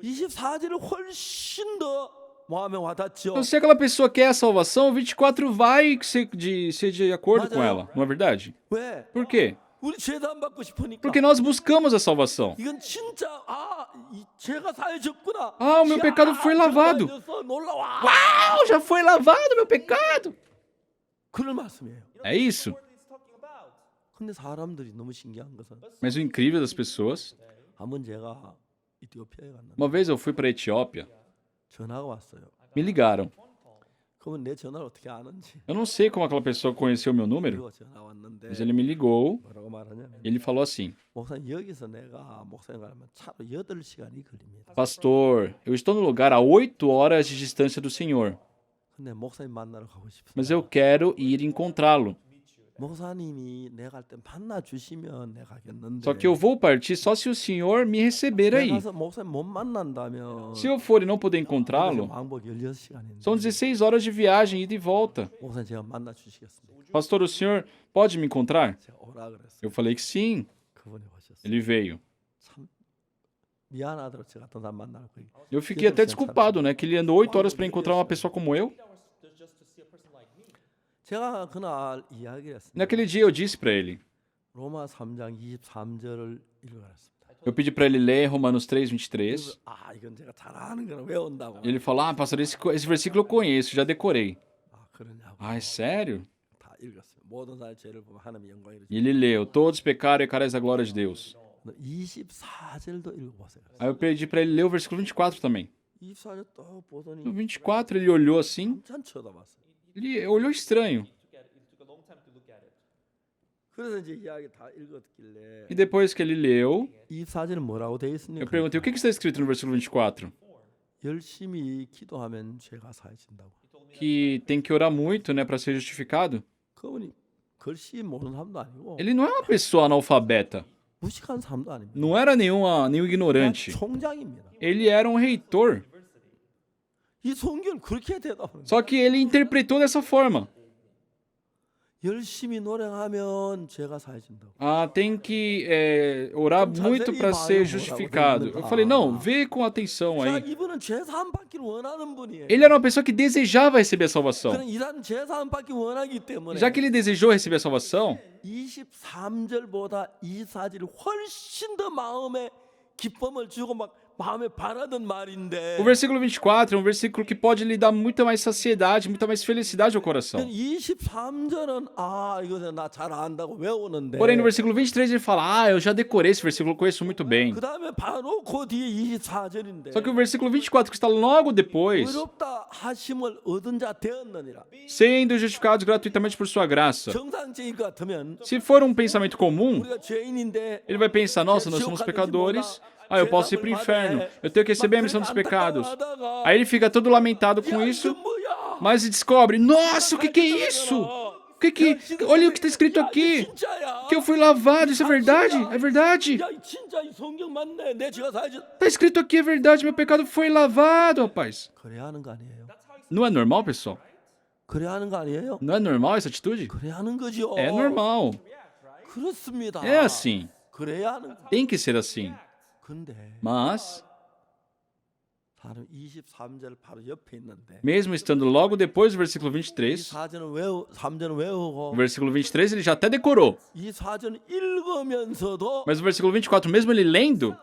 24절이 훨씬 더 마음에 와닿죠. Então, se aquela pessoa quer a salvação, o 24 vai ser de acordo com ela, não é verdade? 왜? Por quê? 우리 죄사함 받고 싶으니까. Porque nós buscamos a salvação. 이건 진짜 이 죄가 사해졌구나. Ah, o meu pecado foi lavado. 놀라와. Uau, já foi lavado meu pecado. 그럴 말씀이에요. É isso. 근데 사람들이 너무 신기한 것은 Mas o incrível das pessoas, 한번 제가 이티오피아에 갔는데 uma vez eu fui para a Etiópia, 전화가 왔어요. me ligaram. 그러면 내 전화를 어떻게 아는지. Eu não sei como aquela pessoa conheceu meu número, 그리고 전화 왔는데 mas ele me ligou 뭐라고 말하냐면 e ele falou assim: 목사님 여기서 내가 목사님 가면 차로 8시간이 걸립니다. Pastor, eu estou no lugar a 8 horas de distância do Senhor, 근데 목사님 만나러 가고 싶습니다. mas eu quero ir encontrá-lo. 목사님이 내가 갈 때 만나 주시면 내가 가겠는데. Só que eu vou partir só se o Senhor me receber aí. 가서 목사님 못 만난다면 Se eu for e não puder encontrá-lo, 왕복 16시간인데. são 16 horas de viagem, ida e volta. 목사님 제가 만나 주시겠습니까? Pastor, o senhor pode me encontrar? 제가 오라 그랬어요. Eu falei que sim. 그분이 오셨어요. Ele veio. 참 미안하더라고 제가 또 난 만나고. Eu fiquei até desculpado, né? Que ele andou 8 horas para encontrar uma pessoa como eu. 제가 그날 이야기했습니다. Naquele dia eu disse para ele. 로마 3장 23절을 읽어봤습니다. Eu pedi para ele ler Romanos 3, 23. 이건 제가 잘 아는 거라 외운다고. Ele falou: Ah, pastor, esse versículo eu conheço, já decorei. 그러냐고. Ah, é sério? 다 읽었어요. 모든 사람의 죄를 보면 하나님의 영광이 E ele leu: Todos pecaram e carecem da glória de Deus. 24절도 읽어보세요. Aí eu pedi para ele ler o versículo 24 também. 24절 또 보더니 No 24 ele olhou assim, 한참 쳐다봤어요. ele olhou estranho. 그래서 이제 이야기 다 읽었길래 E depois que ele leu, 24절은 뭐라고 되어 eu 있습니까? perguntei: O que está escrito no versículo 24? 열심히 기도하면 죄가 사해진다고. Que tem que orar muito, né, para ser justificado. 그분이 글씨 모르는 사람도 아니고 Ele não é uma pessoa analfabeta. 무식한 사람도 아닙니다. Não era nenhum ignorante. 총장입니다. Ele era um reitor. 이 성경을 그렇게 대답하는 거예요. Só que ele interpretou dessa forma. 열심히 노력하면 죄가 사해진다고. Ah, tem que orar muito para ser justificado. Eu falei: Não, vê com atenção 자, aí. 이분은 죄 사함 받기를 원하는 분이에요. Ele era uma pessoa que desejava receber a salvação. 그런 이런 죄 사함 받기 원하기 때문에 Já que ele desejou receber a salvação, 23절보다 24절이 훨씬 더 마음에 기쁨을 주고 막 마음에 바라던 말인데 o versículo 24 é um versículo que pode lhe dar muita mais saciedade, muita mais felicidade ao coração. 23절은 이거 나 잘 안다고 외우는데 Porém, no versículo 23 ele fala: Ah, eu já decorei esse versículo, eu conheço muito bem. 그 다음에 바로 그 뒤에 24절인데 Só que o versículo 24, que está logo depois, 의롭다 하심을 얻은 자 되었느니라. sendo justificados gratuitamente por sua graça. 정상적인 것 같으면 Se for um pensamento comum, 우리가 죄인인데 ele vai pensar: Nossa, nós somos pecadores. Ah, eu posso ir para o inferno. Eu tenho que receber a missão dos pecados. Aí ele fica todo lamentado com isso, mas descobre: Nossa, o que é isso? Olha o que está escrito aqui. Que eu fui lavado. Isso é verdade? É verdade. Está escrito aqui, é verdade. Meu pecado foi lavado, rapaz. 그래야 하는 거 아니에요? Não é normal, pessoal? 그래야 하는 거 아니에요? Não é normal essa atitude? 그래야 하는 거죠. É normal. 그렇습니다. É assim. 그래야 하는 거. Tem que ser assim. 근데 Mas, 사람 23절 바로 옆에 있는데 mesmo estando logo depois do versículo 23, 3절은 외우고 o versículo 23 ele já até decorou. 이 4절은 읽으면서도 Mas o versículo 24, mesmo ele lendo,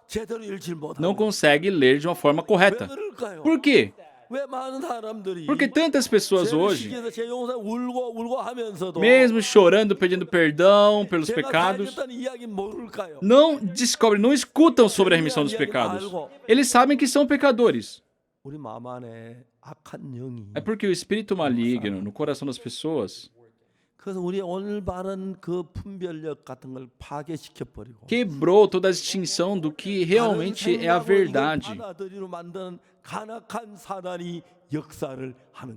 제대로 읽질 못하고 não consegue ler de uma forma 왜 correta. 그럴까요? Por quê? 왜 많은 사람들이 Porque tantas pessoas 죄를 hoje, 시기해서 제 용서 울고 하면서도 mesmo chorando, pedindo perdão pelos 제가 pecados, 사했다는 이야기 모를까요? não descobrem, não escutam sobre a remissão dos pecados. Eles sabem que são pecadores. 우리 마음 안에 악한 영이 É porque o espírito maligno no coração das pessoas, Quebrou toda a distinção do que realmente é a verdade.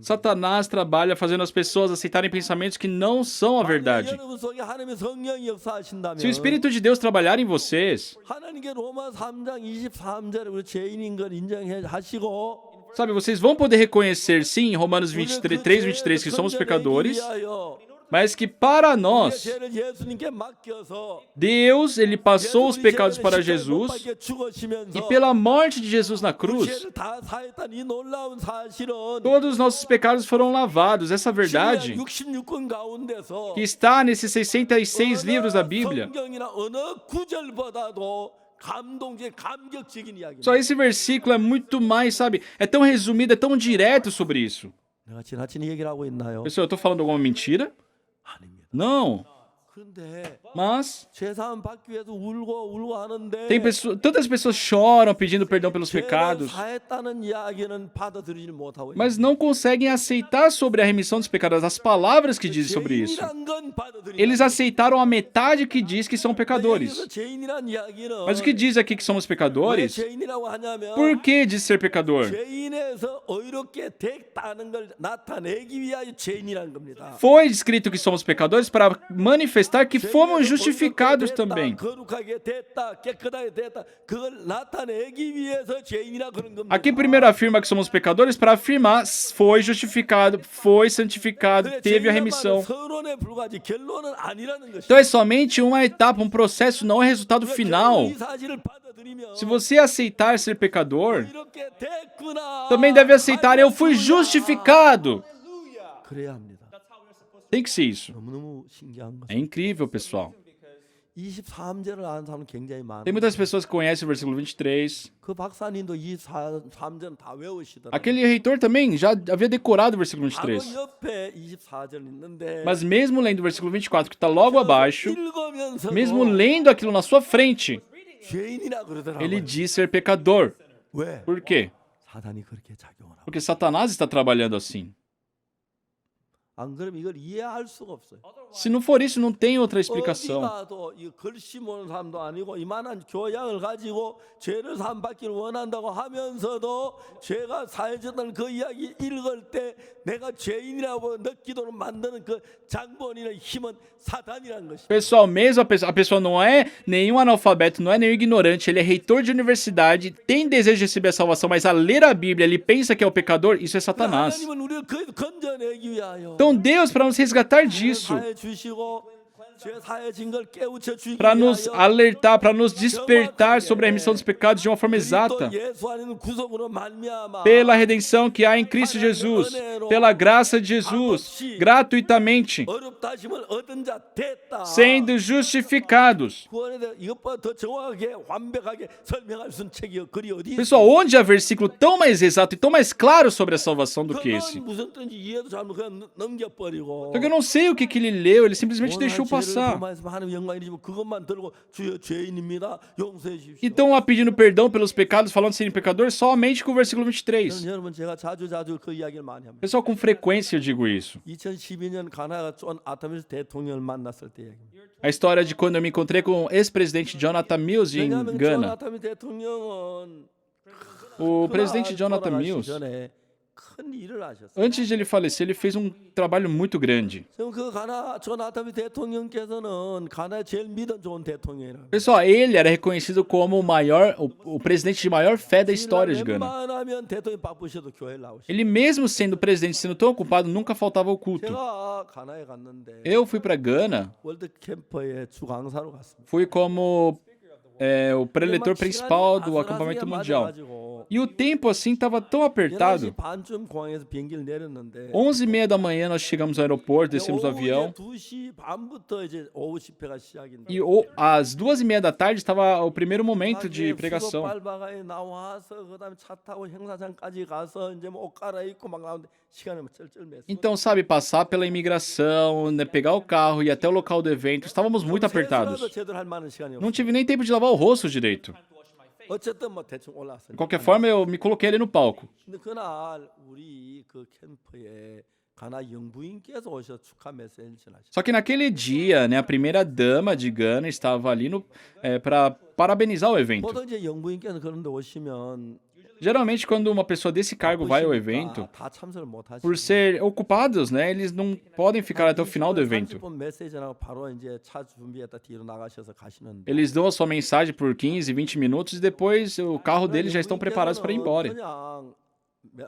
Satanás trabalha fazendo as pessoas aceitarem pensamentos que não são a verdade. Se o Espírito de Deus trabalhar em vocês, sabe, vocês vão poder reconhecer, sim, em Romanos 23, 23, que somos pecadores, mas que para nós, Deus, ele passou os pecados para Jesus, e pela morte de Jesus na cruz, todos os nossos pecados foram lavados. Essa verdade, que está nesses 66 livros da Bíblia, só esse versículo é muito mais, sabe? É tão resumido, é tão direto sobre isso. Pessoal, eu estou falando alguma mentira? Não. Mas tantas pessoas choram pedindo perdão pelos pecados, mas não conseguem aceitar sobre a remissão dos pecados as palavras que dizem sobre isso. Eles aceitaram a metade que diz que são pecadores. Mas o que diz aqui que somos pecadores? Por que diz ser pecador? Foi escrito que somos pecadores para manifestar que fomos justificados também. Aqui primeiro afirma que somos pecadores para afirmar foi justificado, foi santificado, teve a remissão. Então é somente uma etapa, um processo, não é resultado final. Se você aceitar ser pecador, também deve aceitar, eu fui justificado. Tem que ser isso. É incrível, pessoal. Tem muitas pessoas que conhecem o versículo 23. Aquele reitor também já havia decorado o versículo 23. Mas mesmo lendo o versículo 24, que está logo abaixo, mesmo lendo aquilo na sua frente, ele diz ser pecador. Por quê? Porque Satanás está trabalhando assim. Se não for isso, não tem outra explicação. Pessoal, mesmo a pessoa não é nenhum analfabeto, não é nenhum ignorante, ele é reitor de universidade, tem desejo de receber a salvação, mas a ler a Bíblia, ele pensa que é o pecador, isso é Satanás. Então Deus, para nos resgatar disso, para nos alertar, para nos despertar sobre a remissão dos pecados de uma forma exata, pela redenção que há em Cristo Jesus, pela graça de Jesus, gratuitamente, sendo justificados. Pessoal, onde há versículo tão mais exato e tão mais claro sobre a salvação do que esse? Só que eu não sei o que ele leu, ele simplesmente deixou passar. Então, lá pedindo perdão pelos pecados, falando de serem pecadores, somente com o versículo 23. Pessoal, com frequência eu digo isso. A história de quando eu me encontrei com o ex-presidente Jonathan Mills em Gana. O presidente Jonathan Mills, antes de ele falecer, ele fez um trabalho muito grande. Pessoal, ele era reconhecido como o presidente de maior fé da história de Gana. Ele mesmo sendo presidente, sendo tão ocupado, nunca faltava ao culto. Eu fui para Gana, fui como o preletor principal do acampamento mundial. E o tempo assim estava tão apertado. 11h30 da manhã nós chegamos ao aeroporto, descemos do avião. E às 2h30 da tarde estava o primeiro momento de pregação. Então, sabe, passar pela imigração, né, pegar o carro e ir até o local do evento, estávamos muito apertados. Não tive nem tempo de lavar o rosto direito. De qualquer forma, eu me coloquei ali no palco. Só que naquele dia, né, a primeira dama de Gana estava ali para parabenizar o evento. 보통 이제 영부인께서 그런데 오시면 Geralmente, quando uma pessoa desse cargo vai ao evento, 바쁘시니까 다 참석을 못 por 하시고 ser ocupados, né, eles não podem ficar até o final do evento. 30분 메시지하고 바로 이제 차 준비했다 뒤로 나가셔서 가시는데 Eles dão a sua mensagem por 15, 20 minutos e depois o carro deles já estão preparados para ir embora. 그냥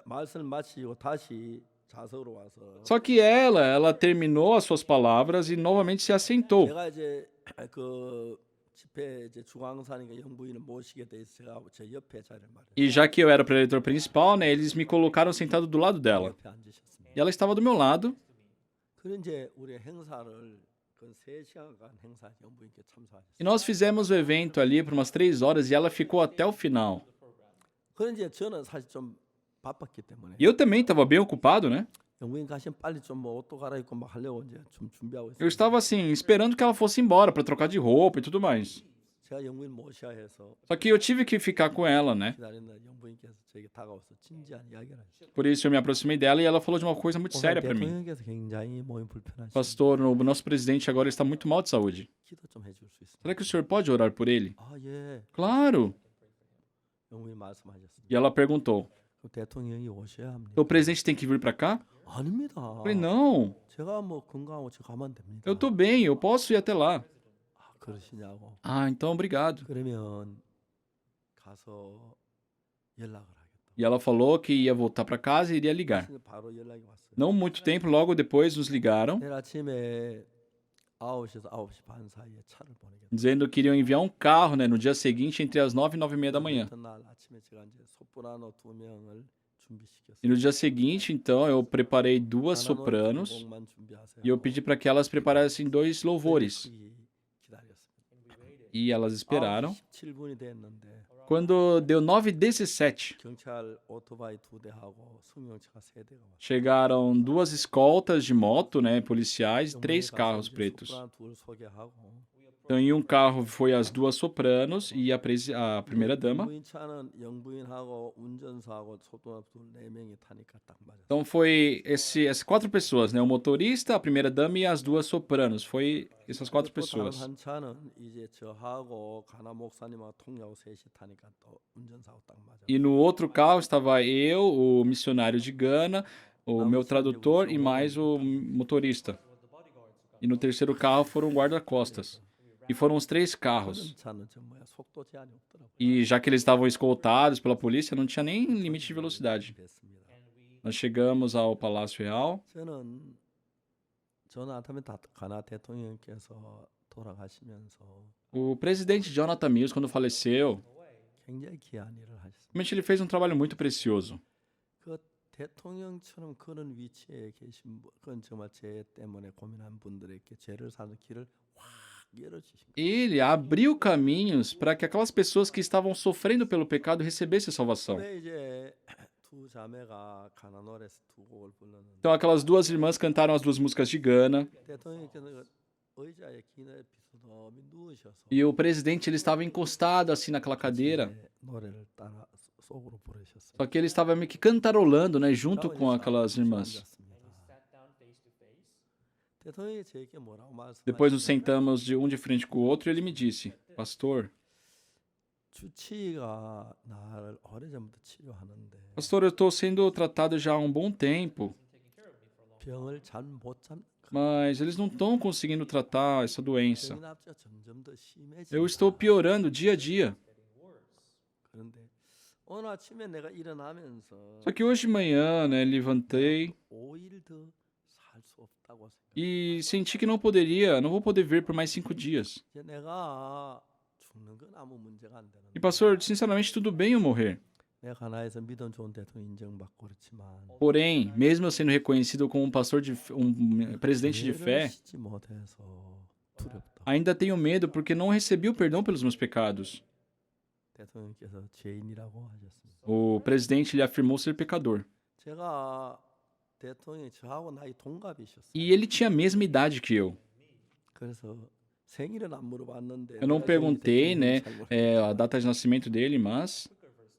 말씀 마치고 다시 좌석으로 와서 Só que ela terminou as suas palavras e novamente se assentou. 제가 이제 그 집회 이제 중앙사니까 영부인을 모시게 돼 있어 제가 제 옆에 자리를 마련. E já que eu era o preletor principal, né, eles me colocaram sentado do lado dela. 옆에 앉으셨습니다. E ela estava do meu lado. 그런 이제 우리 행사를 그 3시간간 행사 영부인께 참석하셨어요. E nós fizemos o evento ali por umas 3 horas e ela ficou até o final. 그런 이제 저는 사실 좀 바빴기 때문에 E eu também estava bem ocupado, né? 영부인 가시면 빨리 좀 뭐 옷도 갈아입고 막 하려고 이제 좀 준비하고 Eu 있어요. estava assim, esperando que ela fosse embora para trocar de roupa e tudo mais. 제가 영부인 모셔야 해서 Só que eu tive que ficar com ela, né? 기다리는 영부인께서 저에게 다가와서 진지한 이야기를 하셨어요. Por isso eu me aproximei dela e ela falou de uma coisa muito séria para mim. 대통령께서 굉장히 몸이 불편하시고 Pastor, o nosso presidente agora está muito mal de saúde. 기도 좀 해줄 수 있습니다. Será que o senhor pode orar por ele? 아 예, Claro. 영부인 말씀하셨습니다. E ela perguntou: 그럼 대통령이 오셔야 합니다. o presidente tem que vir para cá? 아닙니다. Eu falei: não, 제가 뭐 건강하고 제가 가면 됩니다. eu tô bem, eu posso ir até lá. 아, 그러시냐고. Ah, então obrigado. 그러면 가서 연락을 하겠다. E ela falou que ia voltar para casa e iria ligar. 근데 바로 연락이 왔어요. Não muito tempo, logo depois nos ligaram, 내일 아침에 9시에서 9시 반 사이에 차를 보내겠다. dizendo que iriam enviar um carro, né, no dia seguinte, entre as 9 e 9:30 da manhã. 날 아침에 제가 이제 소프라노 2명을 준비시켰어요. E no dia seguinte, então, eu preparei 2 sopranos 곡만 준비하세요. e eu pedi para que elas preparassem 2 louvores. 기다렸습니다. E elas esperaram. 17분이 됐는데 Quando deu 9h17, 경찰 오토바이 2대하고 승용차가 3대가 왔어요. chegaram 2 escoltas de moto, né, policiais, e 3 carros pretos. 소프라노 둘 소개하고 Então, em um carro foi as 2 sopranos e a primeira dama. 영부인 차는 영부인하고 운전사하고 소프라노 둘 4명이 타니까 딱 맞았어요. Então foi essas 4 pessoas, né, o motorista, a primeira dama e as 2 sopranos. Foi essas 4 또 다른 pessoas. 한 차는 이제 저하고 가나 목사님하고 통역하고 셋이 타니까 또 운전사하고 딱 맞았어요. E no outro carro estava eu, o missionário de Gana, o meu tradutor e mais o motorista. E no terceiro carro foram guarda-costas. E foram os 3 carros. 그런 차는 저 뭐야 속도 제한이 없더라고요. E já que eles estavam escoltados pela polícia, não tinha nem limite de velocidade. 됐습니다. Nós chegamos ao Palácio Real. 저는 조나탄 가나 대통령께서 돌아가시면서 O presidente Jonathan Mills, quando faleceu, 굉장히 귀한 일을 하셨습니다. realmente ele fez um trabalho muito precioso. 그 대통령처럼 그런 위치에 계신 분, 그건 정말 죄 때문에 고민한 분들에게 죄를 사는 길을 확 열어주신 거예요. Ele abriu caminhos para que aquelas pessoas que estavam sofrendo pelo pecado recebessem a salvação. 근데 이제 두 자매가 가나 노래에서 두 곡을 불렀는데 Então, aquelas 2 irmãs cantaram as 2 músicas de Gana. 대통령께서 의자에 기내 비서dom이 누우셔서 E o presidente ele estava encostado assim naquela cadeira. 이제 노래를 따라 속으로 부르셨어요. Só que ele estava meio que cantarolando, né, junto 그러고 com 이제 aquelas 싹 irmãs. 앉았습니다. 대통령이 제게 뭐라고 Depois nos 말씀하시냐면 sentamos de frente com o outro e ele me disse: Pastor, 주치의가 나를 오래전부터 치료하는데 pastor, eu estou sendo tratado já há um bom tempo, 병을 잘 못 잡는 mas eles não estão conseguindo tratar essa doença. 병이 앞서 점점 더 Eu 심해진다. estou piorando dia a dia. 그런데 오늘 아침에 내가 일어나면서 Só que hoje de manhã, né, levantei 5일 더 살 수 없다고 생각. e senti que não vou poder vir por mais 5 dias. 이제 내가 죽는 건 아무 문제가 안 되는. E pastor, sinceramente, tudo bem eu morrer. 내가 하나에서 믿음 좋은 대통령 인정받고 그렇지만 Porém, mesmo eu sendo reconhecido como um pastor presidente de fé, 씻지 못해서 두렵다. ainda tenho medo porque não recebi o perdão pelos meus pecados. 대통령께서 죄인이라고 하셨습니다. O presidente ele afirmou ser pecador. 제가 대통령이 저하고 나이 동갑이셨어요. E ele tinha a mesma idade que eu. 그래서 생일은 안 물어봤는데 Eu não 내가 perguntei, 생일 né, 잘 모르- a data de nascimento dele, mas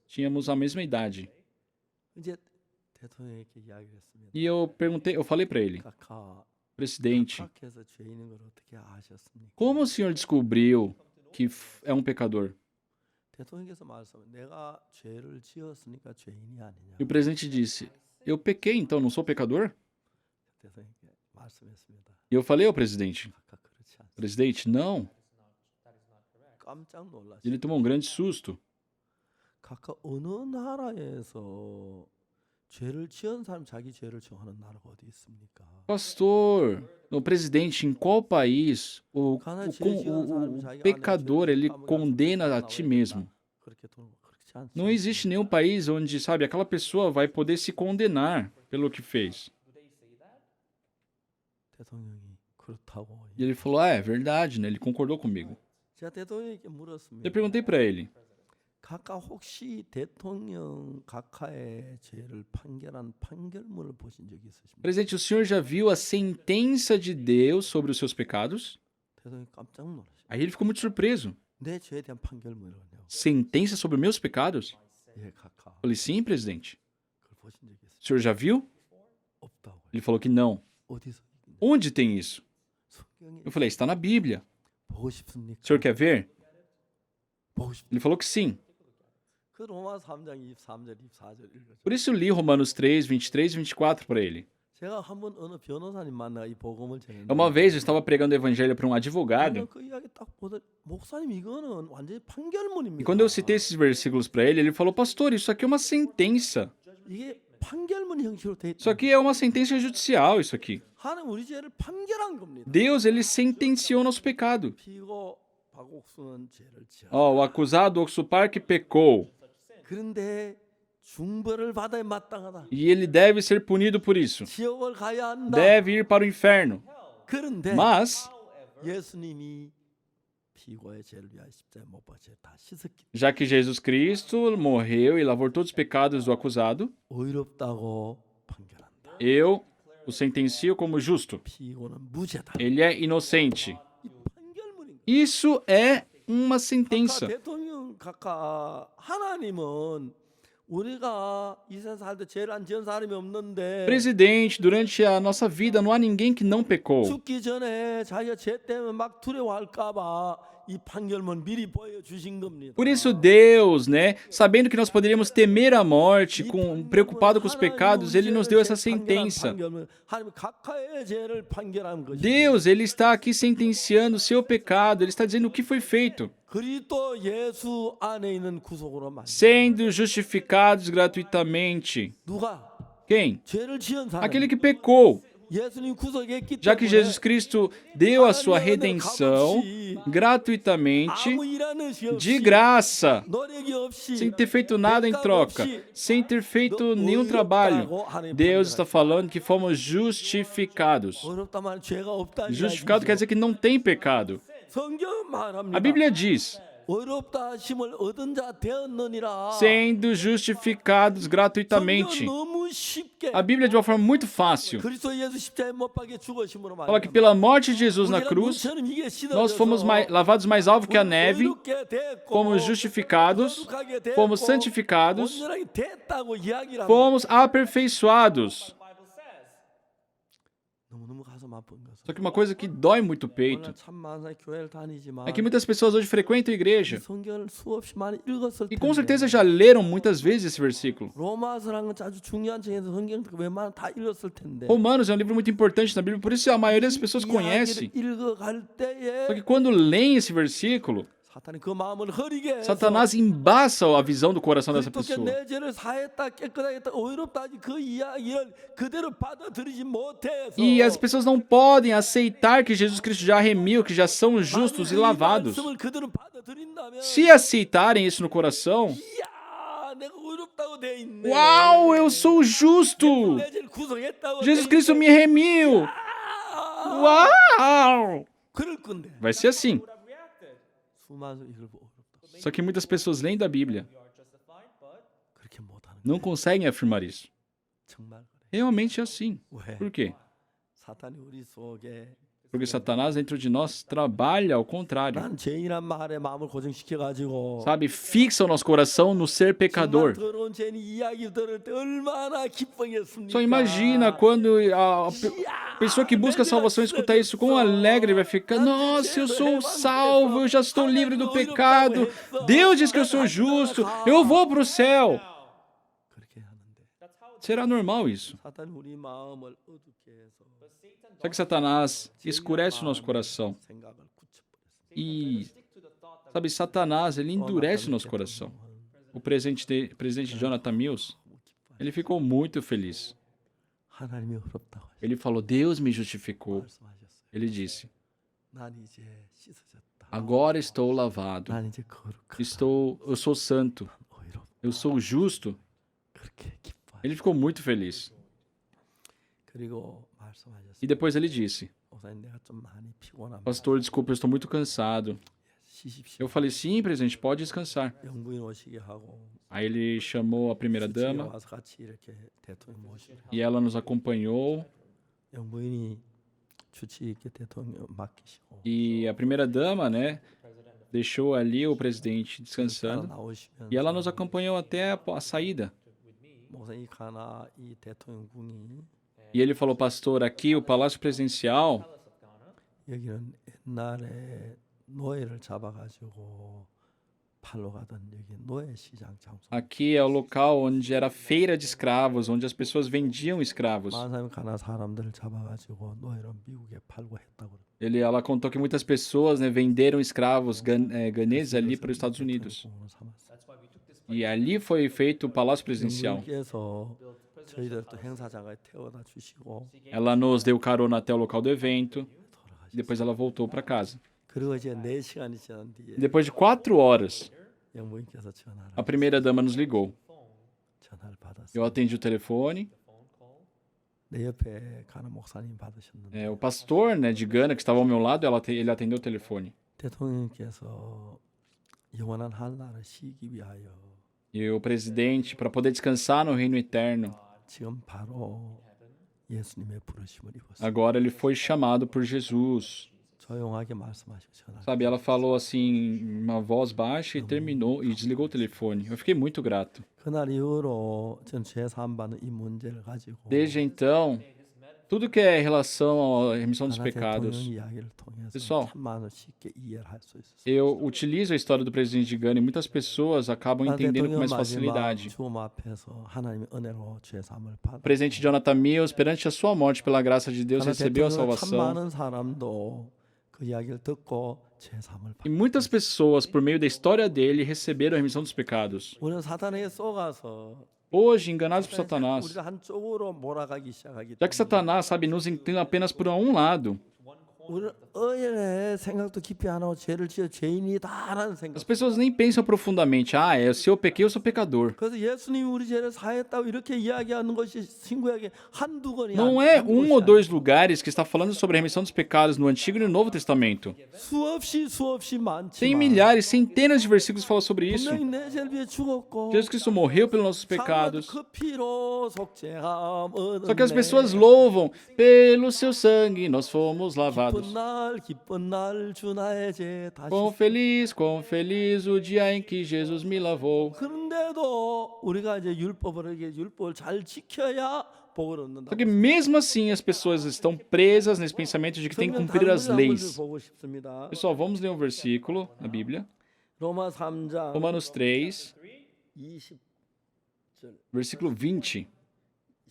tínhamos a mesma idade. 이제 대통령에게 이야기를 했습니다. E eu falei para ele, 각하, presidente, 각하께서 죄인인 걸 어떻게 아셨습니까? como o senhor descobriu que é um pecador? 대통령께서 말씀을 내가 죄를 지었으니까 죄인이 아니냐. E o presidente disse, eu pequei, então não sou pecador? 대통령께 말씀했습니다. E eu falei ao presidente, 각하 그렇지 않습니다. presidente, não. 깜짝 놀랐어요. Ele tomou um grande susto. 각하 어느 나라에서 죄를 지은 사람 자기 죄를 정하는 나라가 어디 있습니까? Pastor, o presidente, em qual país o pecador ele condena a ti mesmo? 그렇게 그렇지 않죠. Não existe nenhum país onde, sabe, aquela pessoa vai poder se condenar pelo que fez. 대통령이 그렇다고. E ele falou, é verdade, né? Ele concordou comigo. 제가 대통령에게 물었습니다. Eu perguntei para ele, 각하 혹시 대통령 각하의 죄를 판결한 판결문을 보신 적이 있으십니까? presidente, o senhor já viu a sentença de Deus sobre os seus pecados? 대통령이 깜짝 놀랐어요. Aí ele ficou muito surpreso. 내 죄에 대한 판결문이라뇨. Sentença sobre meus pecados? 예, 각하. Eu falei, sim, presidente. 그걸 보신 적이 있어요? O senhor já viu? 없다고요. Ele falou que não. 어디서? 있냐? Onde tem isso? 성경에 Eu falei, está na Bíblia. 보고 싶습니까? O senhor quer ver? 보고 싶. Ele falou que sim. 그 로마 3장 23절 24절 읽어줘. Por isso eu li Romanos 3, 23 e 24 para ele. 제가 한번 어느 변호사님 만나 이 복음을 전했는데 Uma vez eu estava pregando o evangelho para um advogado. 그 이야기 딱 보더니 목사님 이거는 완전히 판결문입니다. E quando eu citei esses versículos para ele, ele falou, pastor, isso aqui é uma sentença. 이게 판결문 형식으로 돼 Isso 있다. aqui é uma sentença judicial, isso aqui. 하나님 우리 죄를 판결한 겁니다. Deus, ele sentenciou nosso pecado. 피고 박옥수는 죄를 지어. Ó, o acusado Oxupar que pecou. 그런데 중벌을 받아야 마땅하다. E ele deve ser punido por isso. 지옥을 가야 한다. Deve ir para o inferno. 그런데 Mas, 예수님이 피고의 죄를 위하여 십자가에 못 박혀 다 씻었기 já que Jesus Cristo morreu e lavou todos os pecados do acusado, 의롭다고 판결한다. eu o sentencio como justo. 피고는 무죄다. Ele é inocente. 이 판결문인 거야. Isso é uma 각하 sentença. 대통령 각하 하나님은 우리가 이 세상 살 때 죄를 안 지은 사람이 없는데 Presidente, durante a nossa vida não há ninguém que não pecou. 죽기 전에 자기가 죄 때문에 막 두려워할까봐 이 판결문 미리 보여주신 겁니다. Por isso Deus, né, sabendo que nós poderíamos temer a morte, preocupado com os pecados, ele nos deu essa sentença. 하나님 각하의 죄를 판결한 것이 Deus, ele está aqui sentenciando o seu pecado, ele está dizendo o que foi feito. 그리스도 예수 안에 있는 구속으로 만 Sendo justificados gratuitamente. 누가 Quem? 죄를 지은 사람 Aquele que pecou. 예수님 구속했기 Já que 때문에 Jesus Cristo deu a sua redenção gratuitamente, 아무 일하는 시 없이 de graça, 노력이 없이 sem ter feito nada em troca, sem ter feito nenhum trabalho. Deus está falando que fomos justificados. 어렵다만 죄가 없다. Justificado quer dizer que não tem pecado. 성경 말합니다. A Bíblia diz, 어렵다 하심을 얻은 자 되었느니라. sendo justificados gratuitamente. 성경 너무 쉽게 A Bíblia, de uma forma muito fácil, 그리스도 예수 십자가에 못 박혀 죽으심으로 fala que 말합니다. pela morte de Jesus na cruz, nós fomos lavados mais alvo que a neve, fomos justificados, fomos santificados, fomos aperfeiçoados. 너무너무 가슴 아픈 것은 Só que uma coisa que dói muito o 오늘 peito 참 많은 교회를 다니지만 é que muitas pessoas hoje frequentam a 이 igreja 성경을 수없이 많이 읽었을 e com 텐데 certeza já leram muitas vezes esse versículo. 로마서라는 건 아주 중요한 책에서 성경 웬만하면 다 읽었을 텐데 Romanos é um livro muito importante na Bíblia, por isso a maioria das pessoas conhece. 읽어갈 때에 Só que quando leem esse versículo, 사탄이 그 마음을 흐리게 해서 Satanás embaça a visão do coração dessa 그리스도께 pessoa. 내 죄를 사했다 깨끗하겠다 의롭다 하지 그 이야기를 그대로 받아들이지 못해서 E as pessoas não podem aceitar que Jesus Cristo já remiu, que já são justos e lavados. 말씀을 그대로 받아들인다면 Se aceitarem isso no coração, 이야 내가 의롭다고 돼 있네. uau, eu sou justo! 내 죄를 구속했다고 Jesus 돼 Cristo 있네. me remiu! Uau! 그럴 건데 Vai ser assim. 수많은 이걸 어렵다. Só que muitas pessoas lendo a Bíblia 그렇게 못하는 não conseguem afirmar isso. 정말 그래. Realmente é assim. 왜? Por quê? 사탄이 우리 속에 Porque Satanás dentro de nós trabalha ao contrário. 난 죄인이란 말에 마음을 고정시켜가지고 Sabe, fixa o nosso coração no ser 정말 pecador. 더러운 죄인 이야기 들을 때 얼마나 기뻐했습니까? Só imagina quando a pessoa que busca salvação escutar isso quão alegre vai ficar. Nossa, eu sou salvo, eu já estou livre do pecado. Deus diz que eu sou justo, eu vou para o céu. 그렇게 하는데 Será normal isso. 사탄이 우리 마음을 어둡게 해서 Só que Satanás escurece o nosso coração. 생각을 굳혀버렸습니다. E, sabe, Satanás, ele endurece o nosso coração. O presidente Jonathan Mills, ele ficou muito feliz. 하나님이 의롭다고 Ele falou, Deus me justificou. 말씀하셨어요. Ele disse, 난 이제 씻어졌다. agora estou lavado. 난 이제 거룩하다. Eu sou santo. 의롭다. Eu sou justo. 그렇게 기뻐. Ele ficou muito feliz. 그리고 말씀하셨어요. E depois ele disse, 목사님 내가 좀 많이 피곤합니다. pastor, desculpa, eu estou muito cansado. 쉬십시오. Eu falei, sim, presidente, pode descansar. 영부인 오시게 하고 Aí ele chamou a primeira 집에 dama 와서 같이 이렇게 대통령 모시고 e ela nos acompanhou. 영부인이 주치 있게 대통령 맡기시고 E a primeira dama, né, deixou ali o presidente 따라 descansando. 나오시면서 E ela nos acompanhou até a saída. 목사님 가나 이 대통령궁이 E ele falou, pastor, aqui o Palácio Presidencial, 여기는 옛날에 노예를 잡아가지고 팔러 가던 여기 노예 시장 장소. aqui é o local onde era feira de escravos, onde as pessoas vendiam escravos. 많은 가나 사람들을 잡아가지고 노예로 미국에 팔고 했다고. Ela contou que muitas pessoas, né, venderam escravos ganeses ali para os Estados Unidos. 대통령궁으로 삼았어요. E ali foi feito o Palácio Presidencial. 영부인께서 저희들 또 행사장에 태워다 주시고 Ela nos deu carona até o local do evento. 돌아가셨어요. Depois ela voltou para casa. 그리고 이제 4시간이 지난 뒤에 E depois de 4 horas, 영부인께서 전화를 a primeira dama nos ligou. 전화를 받았어요. Eu atendi o telefone. 내 옆에 가는 목사님 받으셨는데 O pastor, né, de Gana, que estava ao meu lado, ele atendeu o telefone. 대통령께서 영원한 한나라를 쉬기 위하여 E o presidente, para poder descansar no reino eterno, 지금 바로 예수님의 부르심을 입었어요. agora ele foi chamado por Jesus. 조용하게 말씀하시고 전화. Sabe, ela falou assim, uma voz baixa e terminou e desligou o telefone. Eu fiquei muito grato. 그날 이후로 전 죄 사함 받는 이 문제를 가지고 Desde então, tudo que é em relação à remissão dos 하나 대통령 pecados, 이야기를 통해서 Pessoal, 천만을 쉽게 이해를 할 수 있었어요. eu utilizo a história do presidente de Gana e muitas pessoas acabam 하나 entendendo com 대통령 mais 마지막 facilidade. 주음 앞에서 하나님의 은혜로 죄 사함을 받아. O presidente Jonathan Mills, perante a sua morte, pela graça de Deus, 하나 recebeu a 대통령 참 salvação. 많은 사람도 그 이야기를 듣고 죄 사함을 E 받아. muitas pessoas, por meio da história dele, receberam a remissão dos pecados. 우리는 사탄에게 쏘가서 Hoje, enganados por Satanás, 우리가 한쪽으로 몰아가기 시작하기 já que Satanás, sabe, nos entende apenas por um lado. 우리는 의외의 생각도 깊이 안 하고 죄를 지어 죄인이다라는 생각. As pessoas nem pensam profundamente. Se eu pequei, eu sou pecador. 그래서 예수님이 우리 죄를 사했다고 이렇게 이야기하는 것이 신구약에 한두 건이 Não é ou dois lugares que está falando sobre a remissão dos pecados no Antigo e no Novo Testamento. 수없이 많지만 Tem milhares, centenas de versículos que falam sobre isso. 분명히 내 죄를 위해 죽었고 Jesus Cristo morreu pelos nossos pecados. 그 피로 속죄함 Só que as pessoas louvam, pelo seu sangue nós fomos lavados. 기쁜 날 주 나의 죄 다시. Quão feliz o dia em que Jesus me lavou. 그런데도 우리가 이제 율법을 잘 지켜야 복을 얻는다. Só que mesmo assim as pessoas estão presas nesse pensamento de que tem que cumprir as leis. 보고 싶습니다. Pessoal, vamos ler um versículo na Bíblia. 로마 3장 Romanos 3, 20절 versículo 20.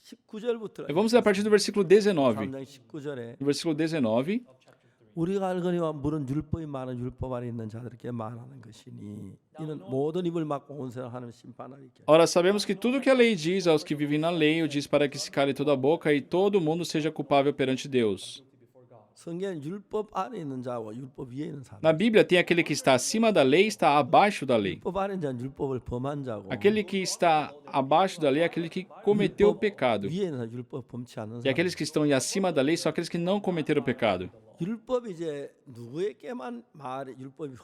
19절부터 Vamos ler a partir do versículo 19. 3장 19절에 No versículo 19. 우리가 알거니와 물은 율법이 많은 율법 아래 있는 자들에게 말하는 것이니 이는 모든 입을 막고 온 세상 하나님 심판하리께. Ora, sabemos que tudo que a lei diz aos que vivem na lei, o diz para que se cale toda a boca e todo mundo seja culpável perante Deus. 성경은 율법 아래 있는 자와 율법 위에 있는 사람. Na Bíblia tem aquele que está acima da lei e está abaixo da lei. 율법 아래 있는 자는 율법을 범한 자고 Aquele que está abaixo da lei é aquele que cometeu o pecado. 위에 있는 자는 율법 범치 않는 E 사람. aqueles que estão acima da lei são aqueles que não cometeram o pecado. 율법이 이제 누구에게만 말에 율법이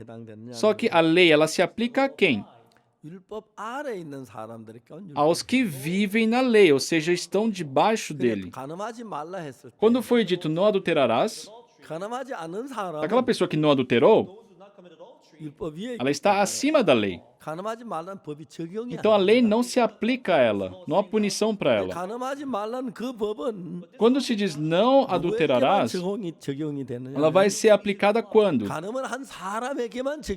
해당되느냐? Só que a lei, ela se aplica a quem? 율법 아래 있는 사람들에게 Aos que vivem na lei, ou seja, estão debaixo dele. 가늠하지 말라 했을 때 Quando foi dito não adulterarás, Aquela pessoa que não adulterou, ela está acima da lei. Então a lei não se aplica a ela, não há punição para ela. Quando se diz não adulterarás, ela vai ser aplicada quando?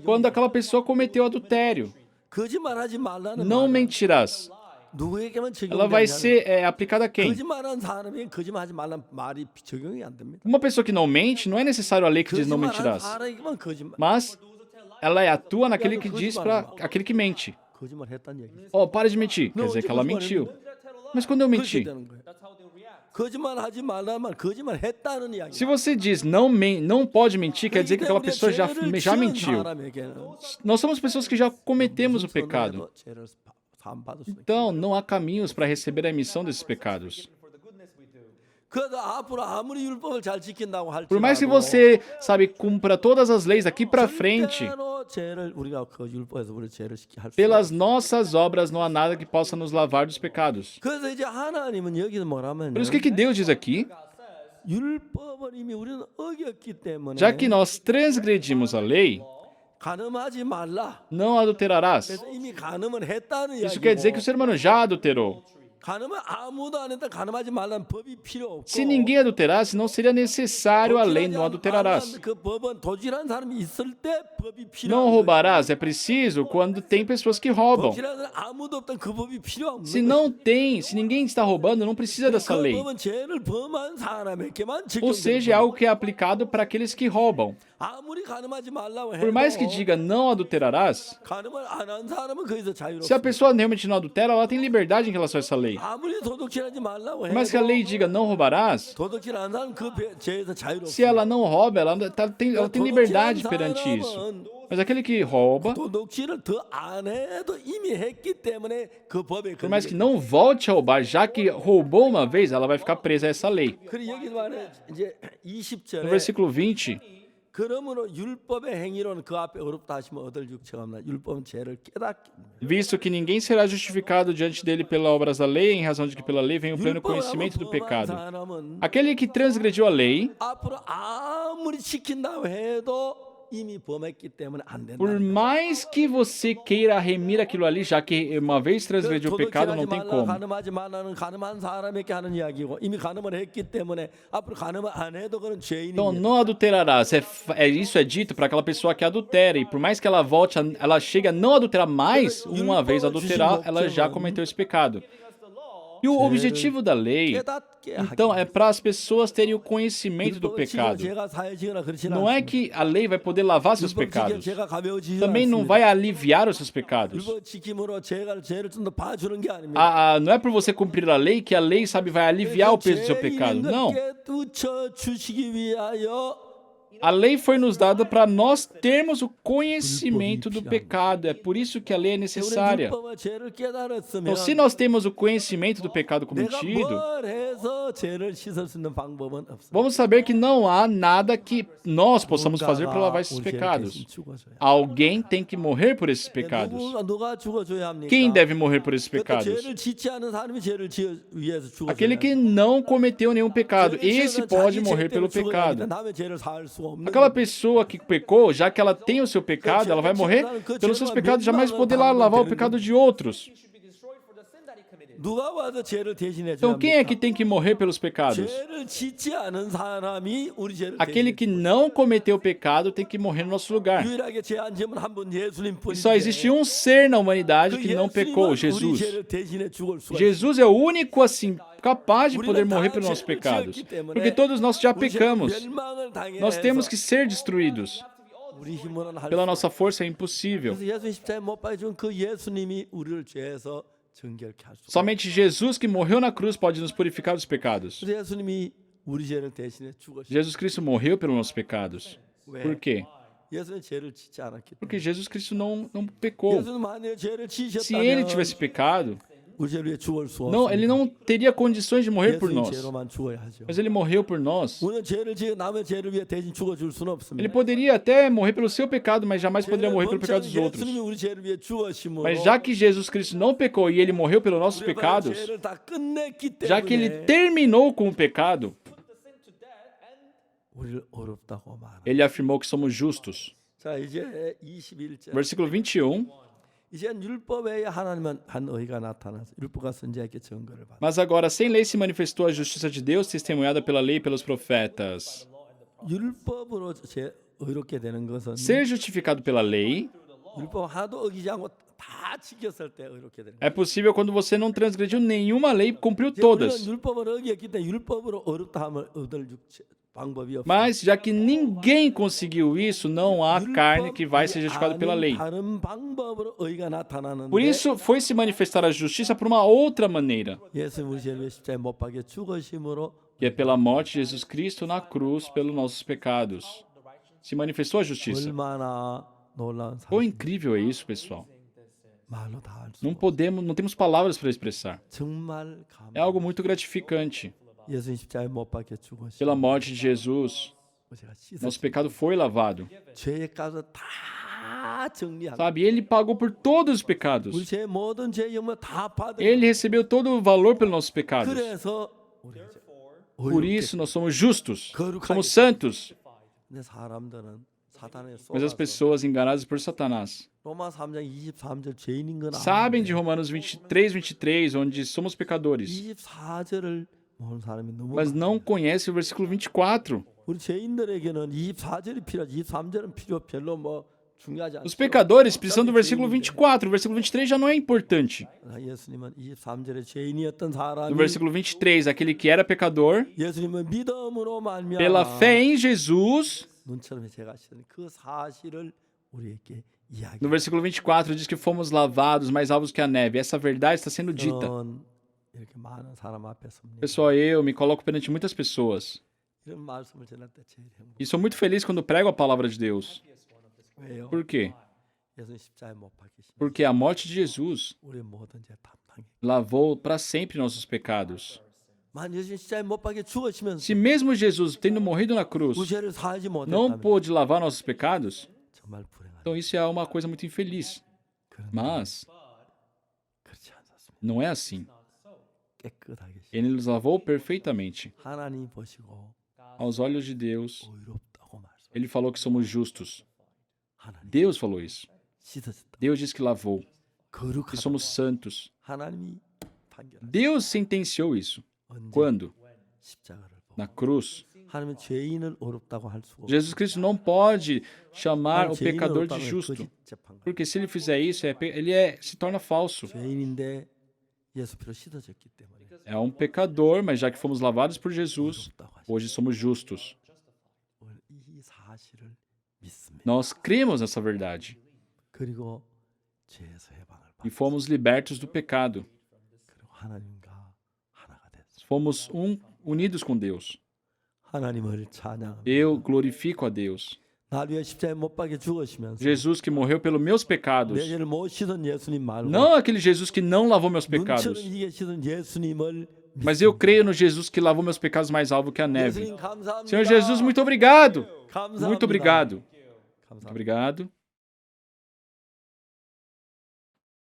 Quando aquela pessoa cometeu adultério. Não mentirás. Ela vai ser aplicada a quem? Uma pessoa que não mente, não é necessário a lei que diz não mentirás. Mas ela atua naquele que diz para aquele que mente. Oh, para de mentir. Quer dizer que ela mentiu. Mas quando eu menti? Se você diz não pode mentir, quer dizer que aquela pessoa já mentiu. Nós somos pessoas que já cometemos o pecado. Então, não há caminhos para receber a remissão desses pecados. Por mais que você, cumpra todas as leis daqui para frente, pelas nossas obras não há nada que possa nos lavar dos pecados. Por isso, o que Deus diz aqui? Já que nós transgredimos a lei, não adulterarás. Isso quer dizer que o ser humano já adulterou. Se ninguém adulterasse, não seria necessário a lei não adulterarás. Não roubarás é preciso quando tem pessoas que roubam. Se ninguém está roubando, não precisa dessa lei. Ou seja, é algo que é aplicado para aqueles que roubam. Por mais que diga não adulterarás, se a pessoa realmente não adultera, ela tem liberdade em relação a essa lei. Por mais que a lei diga não roubarás, se ela não rouba, ela tem liberdade perante isso. Mas aquele que rouba, por mais que não volte a roubar, já que roubou uma vez, ela vai ficar presa a essa lei. No versículo 20, visto que ninguém será justificado diante dele pelas obras da lei, em razão de que pela lei vem o pleno conhecimento do pecado. Aquele que transgrediu a lei, por mais que você queira remir aquilo ali, já que uma vez transgrediu o pecado, não tem como. Então, não adulterarás. Isso é dito para aquela pessoa que adultera. E por mais que ela volte, ela chega a não adulterar mais, uma vez adulterar, ela já cometeu esse pecado. E o objetivo da lei, então, é para as pessoas terem o conhecimento do pecado. Não é que a lei vai poder lavar seus pecados. Também não vai aliviar os seus pecados. Não é por você cumprir a lei que a lei, vai aliviar o peso do seu pecado. Não. A lei foi nos dada para nós termos o conhecimento do pecado. É por isso que a lei é necessária. Então, se nós temos o conhecimento do pecado cometido, vamos saber que não há nada que nós possamos fazer para lavar esses pecados. Alguém tem que morrer por esses pecados. Quem deve morrer por esses pecados? Aquele que não cometeu nenhum pecado. Esse pode morrer pelo pecado. Aquela pessoa que pecou, já que ela tem o seu pecado, ela vai morrer pelos seus pecados, jamais poderá lavar o pecado de outros. Então, quem é que tem que morrer pelos pecados? Aquele que não cometeu o pecado tem que morrer no nosso lugar. E só existe um ser na humanidade que não pecou, Jesus. Jesus é o único, capaz de poder morrer pelos nossos pecados. Porque todos nós já pecamos. Nós temos que ser destruídos. Pela nossa força é impossível. Somente Jesus que morreu na cruz pode nos purificar dos pecados. Jesus Cristo morreu pelos nossos pecados. Por quê? Porque Jesus Cristo não pecou. Se ele tivesse pecado, ele não teria condições de morrer por nós. Mas ele morreu por nós. Ele poderia até morrer pelo seu pecado, mas jamais poderia morrer pelo pecado dos outros. Mas já que Jesus Cristo não pecou e ele morreu pelos nossos pecados, já que ele terminou com o pecado, 우리를 어렵다고 말하는. Ele afirmou que somos justos. 자, 이제 21절. Versículo 21. 이제 율법 외에 하나님은 한 의가 나타나서 율법과 선지자에게 증거를 받아. Mas agora, sem lei se manifestou a justiça de Deus, testemunhada pela lei e pelos profetas. 율법으로 의롭게 되는 것은 Ser justificado pela lei 율법 하나도 어기지 않고 다 지켰을 때 의롭게 되는 거예요. é possível quando você não transgrediu nenhuma lei e cumpriu 우리는 todas. 율법을 어기했기 때문에 율법으로 어렵다함을 얻을 방법이 없어요. Mas, já que ninguém conseguiu isso, não há carne que vai ser justificada pela lei. 다른 방법으로 의가 나타나는데 Por isso, foi se manifestar a justiça por uma outra maneira, 예수 우리 죄를 위해 십자가에 못 박혀 죽으심으로 que é pela morte de Jesus Cristo na cruz pelos nossos pecados. Se manifestou a justiça. 얼마나 놀라운 Quão 사실. incrível é isso, pessoal. 말로 다 할 수. Não temos palavras para expressar. 정말 É algo muito gratificante. 예수 십자가에 못 박혀 죽으심. Pela morte de Jesus, 제가 씻어 nosso pecado foi lavado. 죄의 값을 다 정리한. Sabe, ele pagou por todos os 우리 pecados. 죄 모든 죄 영을 다 받은. Ele recebeu todo o valor pelos nossos pecados. 그래서 우리 이제 Por isso, nós somos justos. 거룩하게. Somos santos. 근데 사람들은 사탄에 Mas as 쏘아서 pessoas enganadas por Satanás 로마 3장 23절 죄인인 건 sabem de 아는데 Romanos 23, 23, onde somos pecadores, 24절을 모르는 사람이 너무 mas 많아요. não conhecem o versículo 24. 우리 죄인들에게는 24절이 필요하지 23절은 별로 뭐 중요하지 않죠. Os pecadores precisam do versículo 24. O versículo 23 já não é importante. 예수님은 23절에 죄인이었던 No 사람이 versículo 23, aquele que era pecador, 예수님은 믿음으로 pela 말미암아 fé em Jesus, 눈처럼 제가 시던 그 사실을 우리에게 이야기. no versículo 24 diz que fomos lavados mais alvos que a neve. Essa verdade está sendo dita. 저는 이렇게 많은 사람 앞에 섭니다. Pessoal, eu me coloco perante muitas pessoas 이런 말씀을 전할 때 제일 행복. e sou muito feliz quando prego a palavra de Deus. 왜요? Por quê? 예수님 십자가에 못 박히신 Porque a morte de Jesus 우리 모든 죄 담당해. lavou para sempre nossos pecados. 만 예수님 십자가에 못 박혀 죽으시면서 Se mesmo Jesus, tendo morrido na cruz, 우리 죄를 사하지 não 못했다면 pôde lavar nossos pecados, 정말 불행하다. então isso é uma coisa muito infeliz. Mas 그렇지 않습니다. não é assim. 깨끗하게 Ele nos lavou perfeitamente. 하나님 보시고 Aos olhos de Deus, 의롭다고 말씀. ele falou que somos justos. 하나님 Deus falou isso. 씻으셨다. Deus disse que lavou, que 거룩하다. somos santos. 하나님이 판결. Deus sentenciou isso. 언제 Quando? 십자가를 보고 Na cruz. 하나님은 죄인을 어렵다고 할 수가 없어요. Jesus Cristo não pode chamar o 죄인을 pecador de 어렵다고 하면 justo, 거짓 재판관. porque se ele fizer isso, se torna falso. 죄인인데 예수 피로 씻어졌기 때문에 É um pecador, mas já que fomos lavados por Jesus, 어렵다고 하시죠. hoje somos justos. 이 사실을 믿습니다. Nós cremos nessa verdade 그리고 죄에서 해방을 e 받고 fomos libertos do pecado. 그리고 하나님과 하나가 됐습니다. Fomos unidos com Deus. 하나님을 찬양합니다. Eu glorifico a Deus. 날 위해 십자가에 못 박혀 죽으시면서 Jesus que morreu pelos meus pecados. 내 죄를 못 씻은 예수님 말고 Não aquele Jesus que não lavou meus 눈처럼 pecados, 이게 씻은 예수님을 mas eu creio no Jesus que lavou meus pecados mais alvo que a neve. 예수님 감사합니다. Senhor Jesus, muito obrigado. 감사합니다. Muito obrigado. Muito 감사합니다. obrigado.